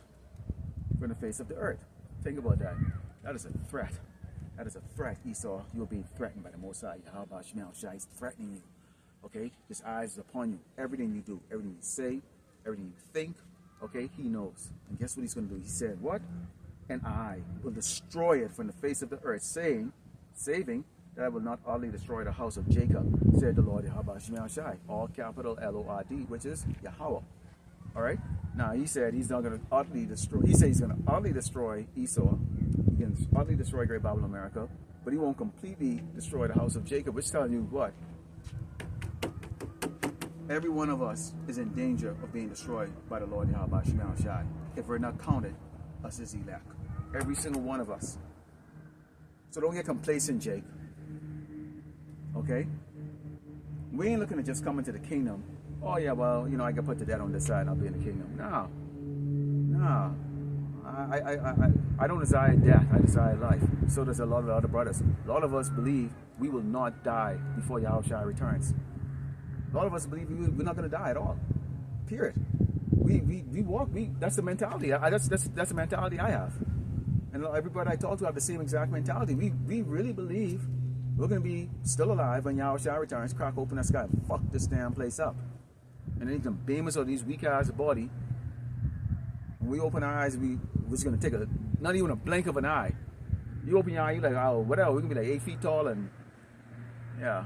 from the face of the earth. Think about that. That is a threat. That is a threat, Esau. You are being threatened by the Most High. How about Shemel? He's threatening you. Okay? His eyes is upon you. Everything you do, everything you say, everything you think, okay? He knows. And guess what he's going to do? He said, what? And I will destroy it from the face of the earth, saving that I will not utterly destroy the house of Jacob, said the Lord Yahweh Shemel Shai. All capital L-O-R-D, which is Yahweh. Alright? Now, he said he's not going to utterly destroy, he said he's going to utterly destroy Esau. He can utterly destroy Great Babylon, America, but he won't completely destroy the house of Jacob, which tells you what? Every one of us is in danger of being destroyed by the Lord Yahweh Shemel Shai, if we're not counted as his elect. Every single one of us. So don't get complacent, Jake. Okay? We ain't looking to just come into the kingdom. Oh yeah, well, I can put the dead on this side and I'll be in the kingdom. No. I don't desire death. I desire life. So does a lot of other brothers. A lot of us believe we will not die before Yahushua returns. A lot of us believe we're not going to die at all. Period. We walk. That's the mentality. That's the mentality I have. And everybody I talk to have the same exact mentality. We really believe we're going to be still alive when Yahushua returns, crack open the sky, fuck this damn place up. And then he can beam us on these weak ass body. When we open our eyes, we're just going to take not even a blink of an eye. You open your eye, you're like, oh, whatever, we're going to be like 8 feet tall and, yeah.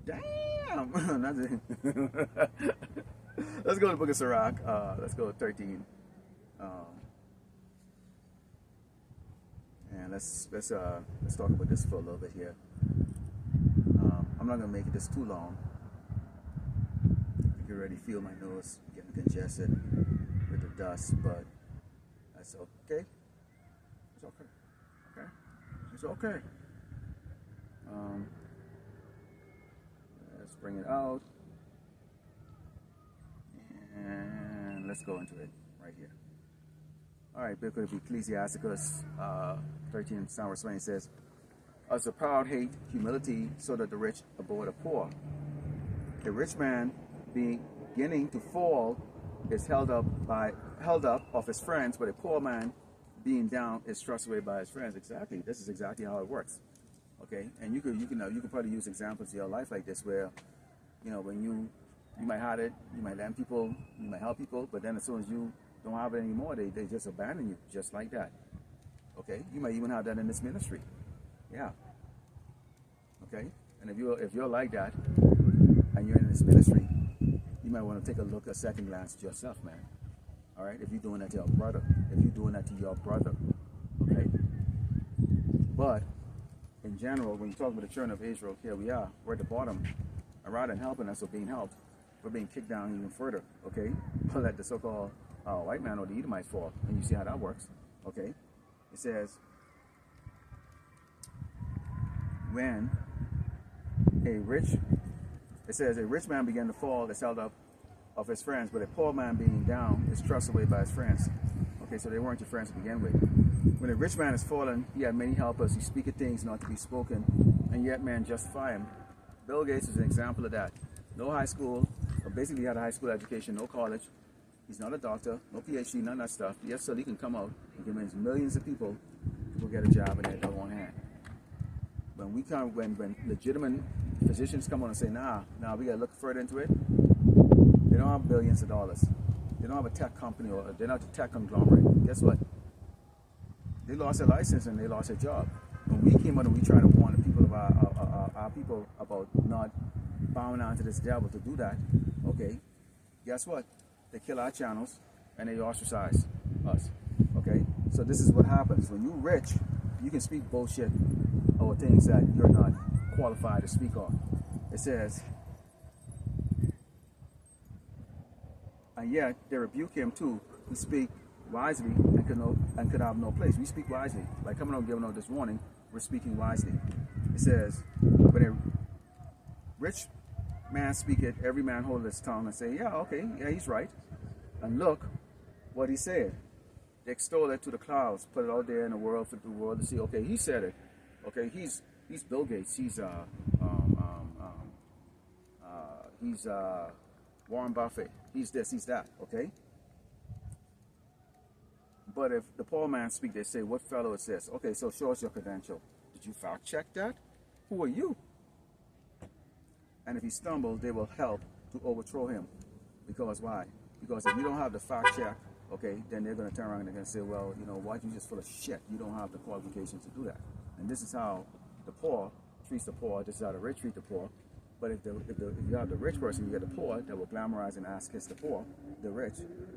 Damn! That's it. Let's go to the book of Sirach. Let's go to 13. And let's talk about this for a little bit here. I'm not gonna make it this too long. You can already feel my nose getting congested with the dust, but that's okay. It's okay. Okay. It's okay. Let's bring it out. And let's go into it right here. All right, Book of Ecclesiasticus 13, verse 20 says, as the proud hate humility, so that the rich abhor the poor. The rich man beginning to fall is held up of his friends, but a poor man being down is thrust away by his friends. Exactly. This is exactly how it works. Okay, and you can probably use examples in your life like this, where when you might have it, you might lend people, you might help people, but then as soon as you don't have it anymore, they just abandon you, just like that. Okay, you might even have that in this ministry. Yeah. Okay, and if you're like that, and you're in this ministry, you might want to take a second glance at yourself, man. All right, if you're doing that to your brother, okay. But in general, when you talk about the children of Israel, here we are, we're at the bottom, and rather than helping us or being helped, we're being kicked down even further, okay? But let the so-called white man or the Edomites fall, and you see how that works, okay? It says, when a rich man began to fall, is held up of his friends, but a poor man being down is thrust away by his friends. Okay, so they weren't your friends to begin with. When a rich man is fallen, he had many helpers. He speaketh things not to be spoken, and yet men justify him. Bill Gates is an example of that. No high school, or basically he had a high school education, no college. He's not a doctor, no PhD, none of that stuff. Yes, so he can come out and convince millions of people to go get a job in their doggone hand. When legitimate physicians come on and say, nah, we gotta look further into it, they don't have billions of dollars. They don't have a tech company, or they're not a tech conglomerate. Guess what? They lost their license and they lost their job. When we came out and we tried to warn the people of our people about not bowing down to this devil to do that, okay, guess what? They kill our channels and they ostracize us, okay? So this is what happens. When you're rich, you can speak bullshit or things that you're not qualified to speak on. It says, and yet they rebuke him too, who speak wisely and could have no place. We speak wisely. Like coming out giving out this warning, we're speaking wisely. It says, when a rich man speaketh, every man hold his tongue and say, yeah, okay, yeah, he's right. And look what he said. They extol it to the clouds, put it out there in the world for the world to see, okay, he said it. Okay, he's Bill Gates, he's Warren Buffett, he's this, he's that, okay? But if the poor man speak, they say, what fellow is this? Okay, so show us your credential. Did you fact check that? Who are you? And if he stumbles, they will help to overthrow him. Because why? Because if you don't have the fact check, okay, then they're going to turn around and they're going to say, well, you know what, you're just full of shit. You don't have the qualifications to do that. And this is how the poor treats the poor. This is how the rich treat the poor. But if you have the rich person, you get the poor that will glamorize and ask kiss the poor, the rich.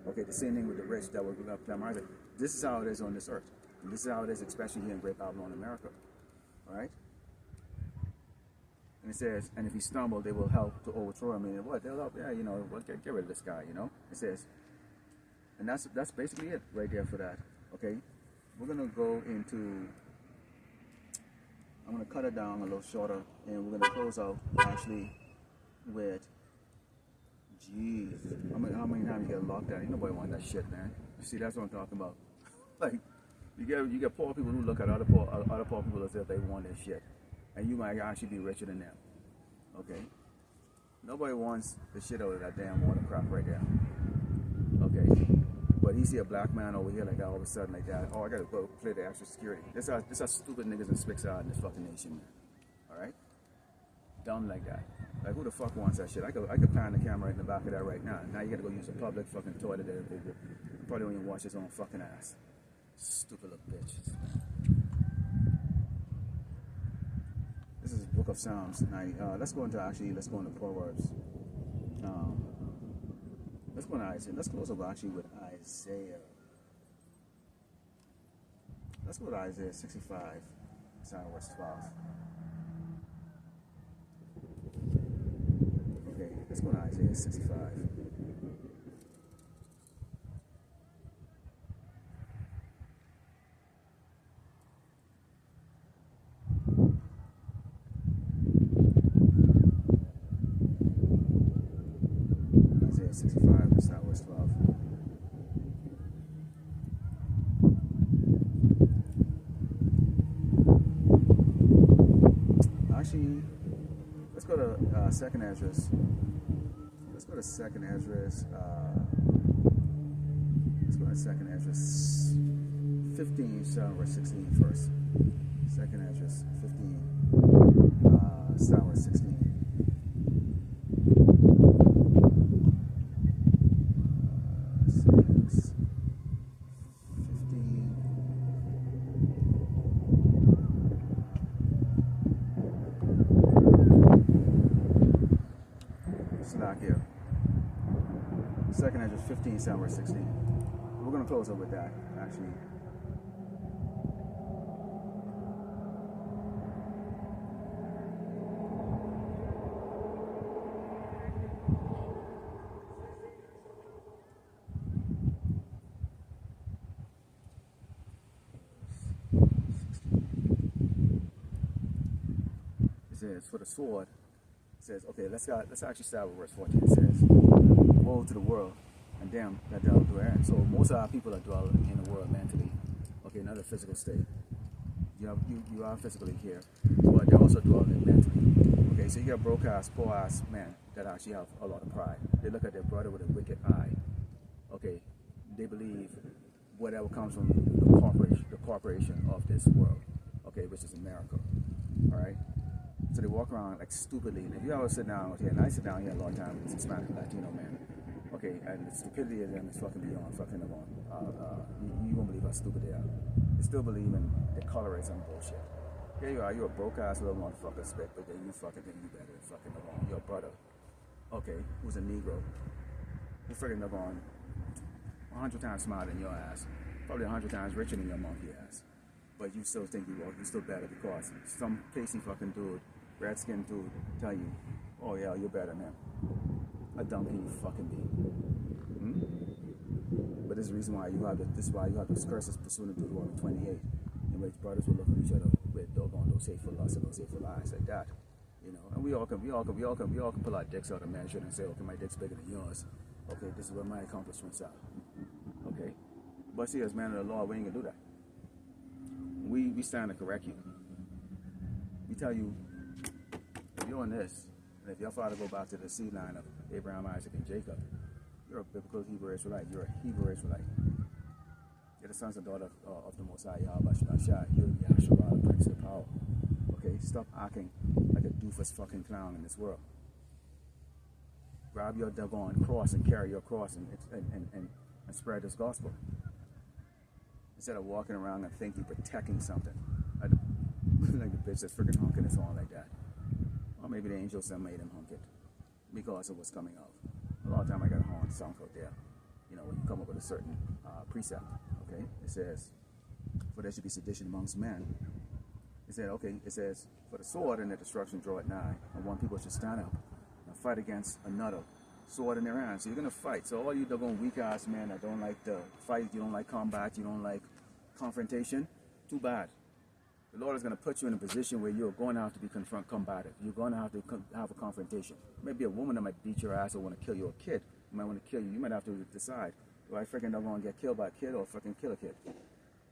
Okay, the same thing with the rich that will glamorize it. This is how it is on this earth. And this is how it is, especially here in Great Babylon, America. All right? And it says, and if he stumble, they will help to overthrow him. And what? They'll help, yeah, you know, get rid of this guy, you know? It says, and that's basically it right there for that. Okay? We're going to go into, I'm going to cut it down a little shorter, and we're going to close out actually with, jeez, how many times you get locked out? Ain't nobody want that shit, man. You see, that's what I'm talking about. Like, you get poor people who look at other poor people as if they want their shit, and you might actually be richer than them. Okay, nobody wants the shit out of that damn water crap right there. Okay, but you see a black man over here like that all of a sudden like that. Oh, I gotta go play the extra security. This how stupid niggas and spicks are in this fucking nation, man. All right, dumb like that. Like, who the fuck wants that shit? I could pan the camera right in the back of that right now. Now you gotta go use a public fucking toilet there. Probably don't even wash his own fucking ass. Stupid little bitch. This is Book of Psalms 90. Let's go into Proverbs. Let's go into Isaiah. Let's close up actually with Isaiah. Let's go to Isaiah 65, verse 12. Okay, let's go to Isaiah 65. Isaiah 65, verse 12. Actually, let's go to Second Esdras. Let's go to Second Esdras. Let's go to Second Esdras 15, verse 16 first. Second Esdras 15, verse 16. Slack here. Second Esdras 15, verse 16. gonna close up with that, actually. It says, for the sword, it says, okay, let's actually start with verse 14. It says, woe to the world and them that dwell therein. So most of our people that dwell in the world mentally, okay, not a physical state. You are physically here, but they also dwell in mentally. Okay, so you have broke ass, poor ass men that actually have a lot of pride. They look at their brother with a wicked eye. Okay, they believe whatever comes from the corporation of this world, okay, which is America. All right. So they walk around like stupidly. And if you ever sit down here, and I sit down here a lot of times with Hispanic Latino men, okay, and the stupidity of them is fucking beyond fucking them on. You won't believe how stupid they are. They still believe in the colorism bullshit. Here you are, you're a broke ass little motherfucker, spit, but then you fucking think you better than fucking them on. Your brother, okay, who's a Negro, who freaking them on 100 times smarter than your ass, probably 100 times richer than your monkey ass. But you still think you're still better because some pasty fucking dude, red-skinned dude, tell you, oh yeah, you're better than him. A donkey you fucking be. But this is the reason why you have this curses pursuing the Deuteronomy 28, in which brothers will look at each other with doggone those hateful lusts and those hateful eyes like that. You know, and we all can pull our dicks out and measure and say, okay, my dick's bigger than yours. Okay, this is what my accomplishments are. Okay, but see, as man of the law, we ain't gonna do that. We stand to correct you. We tell you, if you're on this, and if your father go back to the seed line of Abraham, Isaac, and Jacob, you're a biblical Hebrew Israelite. You're a Hebrew Israelite. You're the sons and daughters of the Most High Yahweh Shemashah. You're Yahshua, the Prince of Power. Okay, stop acting like a doofus fucking clown in this world. Grab your doggone cross and carry your cross and spread this gospel. Instead of walking around and think you're protecting something. Like the bitch that's freaking honking his horn like that. Or maybe the angels that made him honk it because of what's coming out. A lot of time I got a horn song out there. You know, when you come up with a certain precept, okay? It says, for there should be sedition amongst men. It said, okay, it says, for the sword and the destruction draw it nigh, and one people should stand up and fight against another, sword in their hands. So you're going to fight. So all you doggone weak ass men that don't like to fight, you don't like combat, you don't like confrontation, too bad. The Lord is going to put you in a position where you're going to have to be combative. You're going to have to have a confrontation. Maybe a woman that might beat your ass or want to kill you, or a kid might want to kill you. You might have to decide, do I freaking not want to get killed by a kid or freaking kill a kid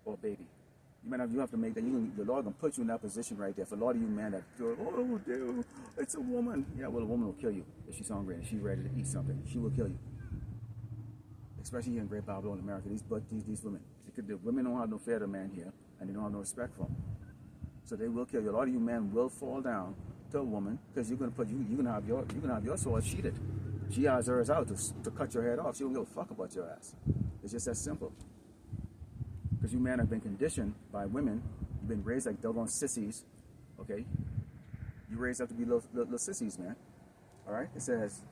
or a baby? You have to make that. The Lord going to put you in that position right there. For a lot of you men that go, oh, dude, it's a woman. Yeah, well, a woman will kill you if she's hungry and she's ready to eat something. She will kill you. Especially here in Great Babylon, America. These women, the women don't have no fear of man here, and they don't have no respect for them. So they will kill you. A lot of you men will fall down to a woman because you're gonna have your sword sheatheded. She has hers out to cut your head off. She don't give a fuck about your ass. It's just that simple. Because you men have been conditioned by women. You've been raised like doggone sissies. Okay? You raised up to be little sissies, man. Alright? It says,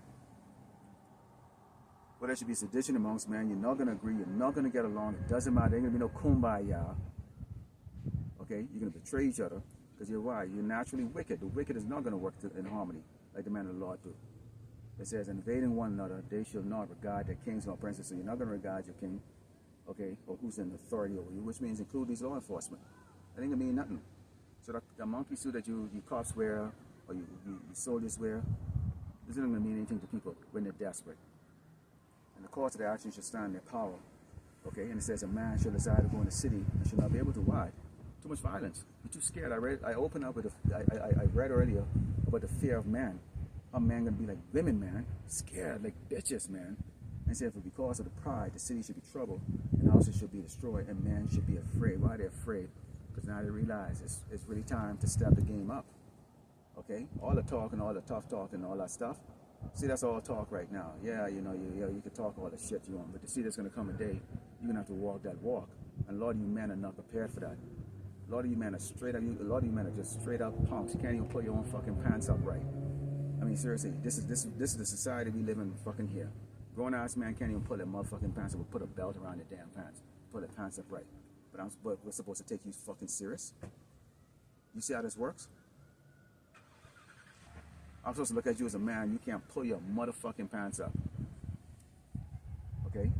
well, there should be sedition amongst men. You're not gonna agree, you're not gonna get along, it doesn't matter, there ain't gonna be no kumbaya. Okay? You're gonna betray each other. Because you're why? You're naturally wicked. The wicked is not gonna work in harmony like the men of the Lord do. It says, invading one another, they shall not regard their kings nor princes. So you're not gonna regard your king, okay, or who's in authority over you, which means include these law enforcement. That ain't gonna mean nothing. So the monkey suit that you cops wear, or you soldiers wear, isn't gonna mean anything to people when they're desperate. And the cause of their action should stand in their power. Okay, and it says a man shall desire to go in the city and shall not be able to. Why? Too much violence. You're too scared. I opened up with I read earlier about the fear of man. A man gonna be like women, man, scared like bitches, man. And said, for because of the pride, the city should be troubled, and houses should be destroyed, and men should be afraid. Why are they afraid? Because now they realize it's really time to step the game up. Okay? All the talk and all the tough talk and all that stuff. See, that's all talk right now. Yeah, you can talk all the shit you want, but see, there's gonna come a day you're gonna have to walk that walk. And a lot of you men are not prepared for that. A lot of you men are straight up. A lot of you men are just straight up punks. You can't even put your own fucking pants up right. I mean, seriously, this is the society we live in fucking here. grown-ass man can't even pull their motherfucking pants up or put a belt around their damn pants. Pull their pants up right. But we're supposed to take you fucking serious? You see how this works? I'm supposed to look at you as a man. You can't pull your motherfucking pants up. Okay?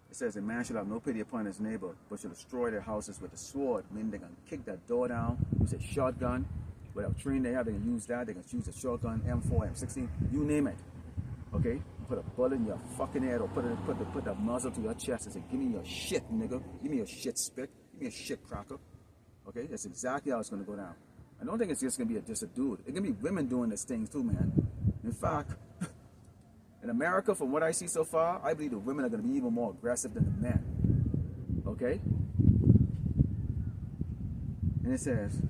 It says a man shall have no pity upon his neighbor, but shall destroy their houses with a sword. Meaning they're going to kick that door down, use a shotgun. Whatever training they have, they can use that. They can use a shotgun, M4, M16, you name it. Okay? Put a bullet in your fucking head or put the muzzle to your chest and say, give me your shit, nigga. Give me your shit spit. Give me your shit cracker. Okay? That's exactly how it's going to go down. I don't think it's just going to be just a dude. It's going to be women doing this thing too, man. In fact, in America, from what I see so far, I believe the women are going to be even more aggressive than the men. Okay? And it says,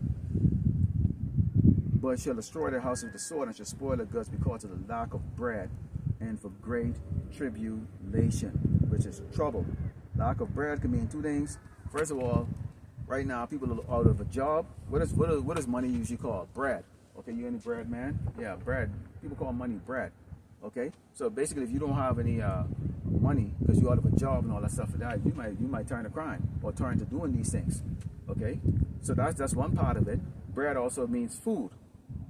but shall destroy their house with the sword and shall spoil their goods because of the lack of bread and for great tribulation, which is trouble. Lack of bread can mean two things. First of all, right now, people are out of a job. What is money usually called? Bread. Okay, you any bread, man? Yeah, bread. People call money bread. Okay, so basically, if you don't have any money because you're out of a job and all that stuff like that, you might turn to crime or turn to doing these things. Okay, so that's one part of it. Bread also means food,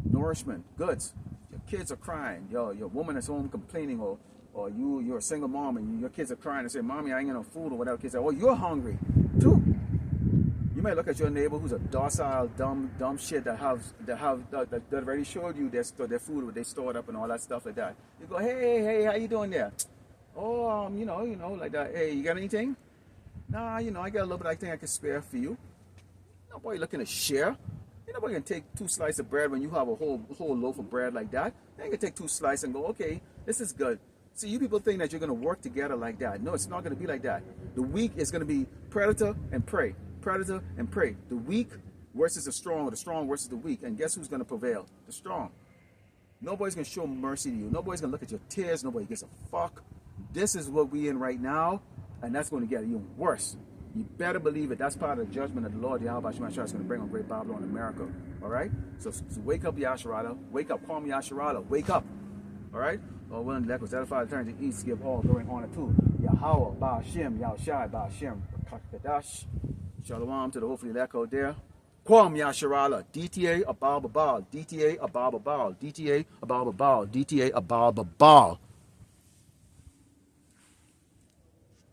nourishment, goods. Your kids are crying. Your woman is home complaining, or you're a single mom and your kids are crying and say, "Mommy, I ain't got no food," or whatever. Kids say, "Oh, you're hungry too." You might look at your neighbor who's a docile, dumb shit that already showed you their food, they stored up and all that stuff like that. You go, hey, how you doing there? Oh, like that. Hey, you got anything? Nah, I got a little bit I think I can spare for you. Nobody looking to share. Nobody can take 2 slices of bread when you have a whole loaf of bread like that. They can take 2 slices and go, okay, this is good. See, you people think that you're going to work together like that. No, it's not going to be like that. The weak is going to be predator and prey. Predator and prey. The weak versus the strong, or the strong versus the weak. And guess who's going to prevail? The strong. Nobody's going to show mercy to you. Nobody's going to look at your tears. Nobody gives a fuck. This is what we in right now, and that's going to get even worse. You better believe it. That's part of the judgment of the Lord Yahweh Shema Shah is going to bring on Great Babylon, America. All right? So wake up, Yasharala. Wake up. Call me Yasharala. Wake up. All right? All willing to was edified, turn to the east, give all glory and honor to Yahweh, Ba'ashem, Yahushai, Ba'ashem, Kadash. Shalom to the hopefully echo there. Kwam Yasharala, DTA Abal Babal, DTA Abal Babal, DTA Abal Babal, DTA Abal Babal.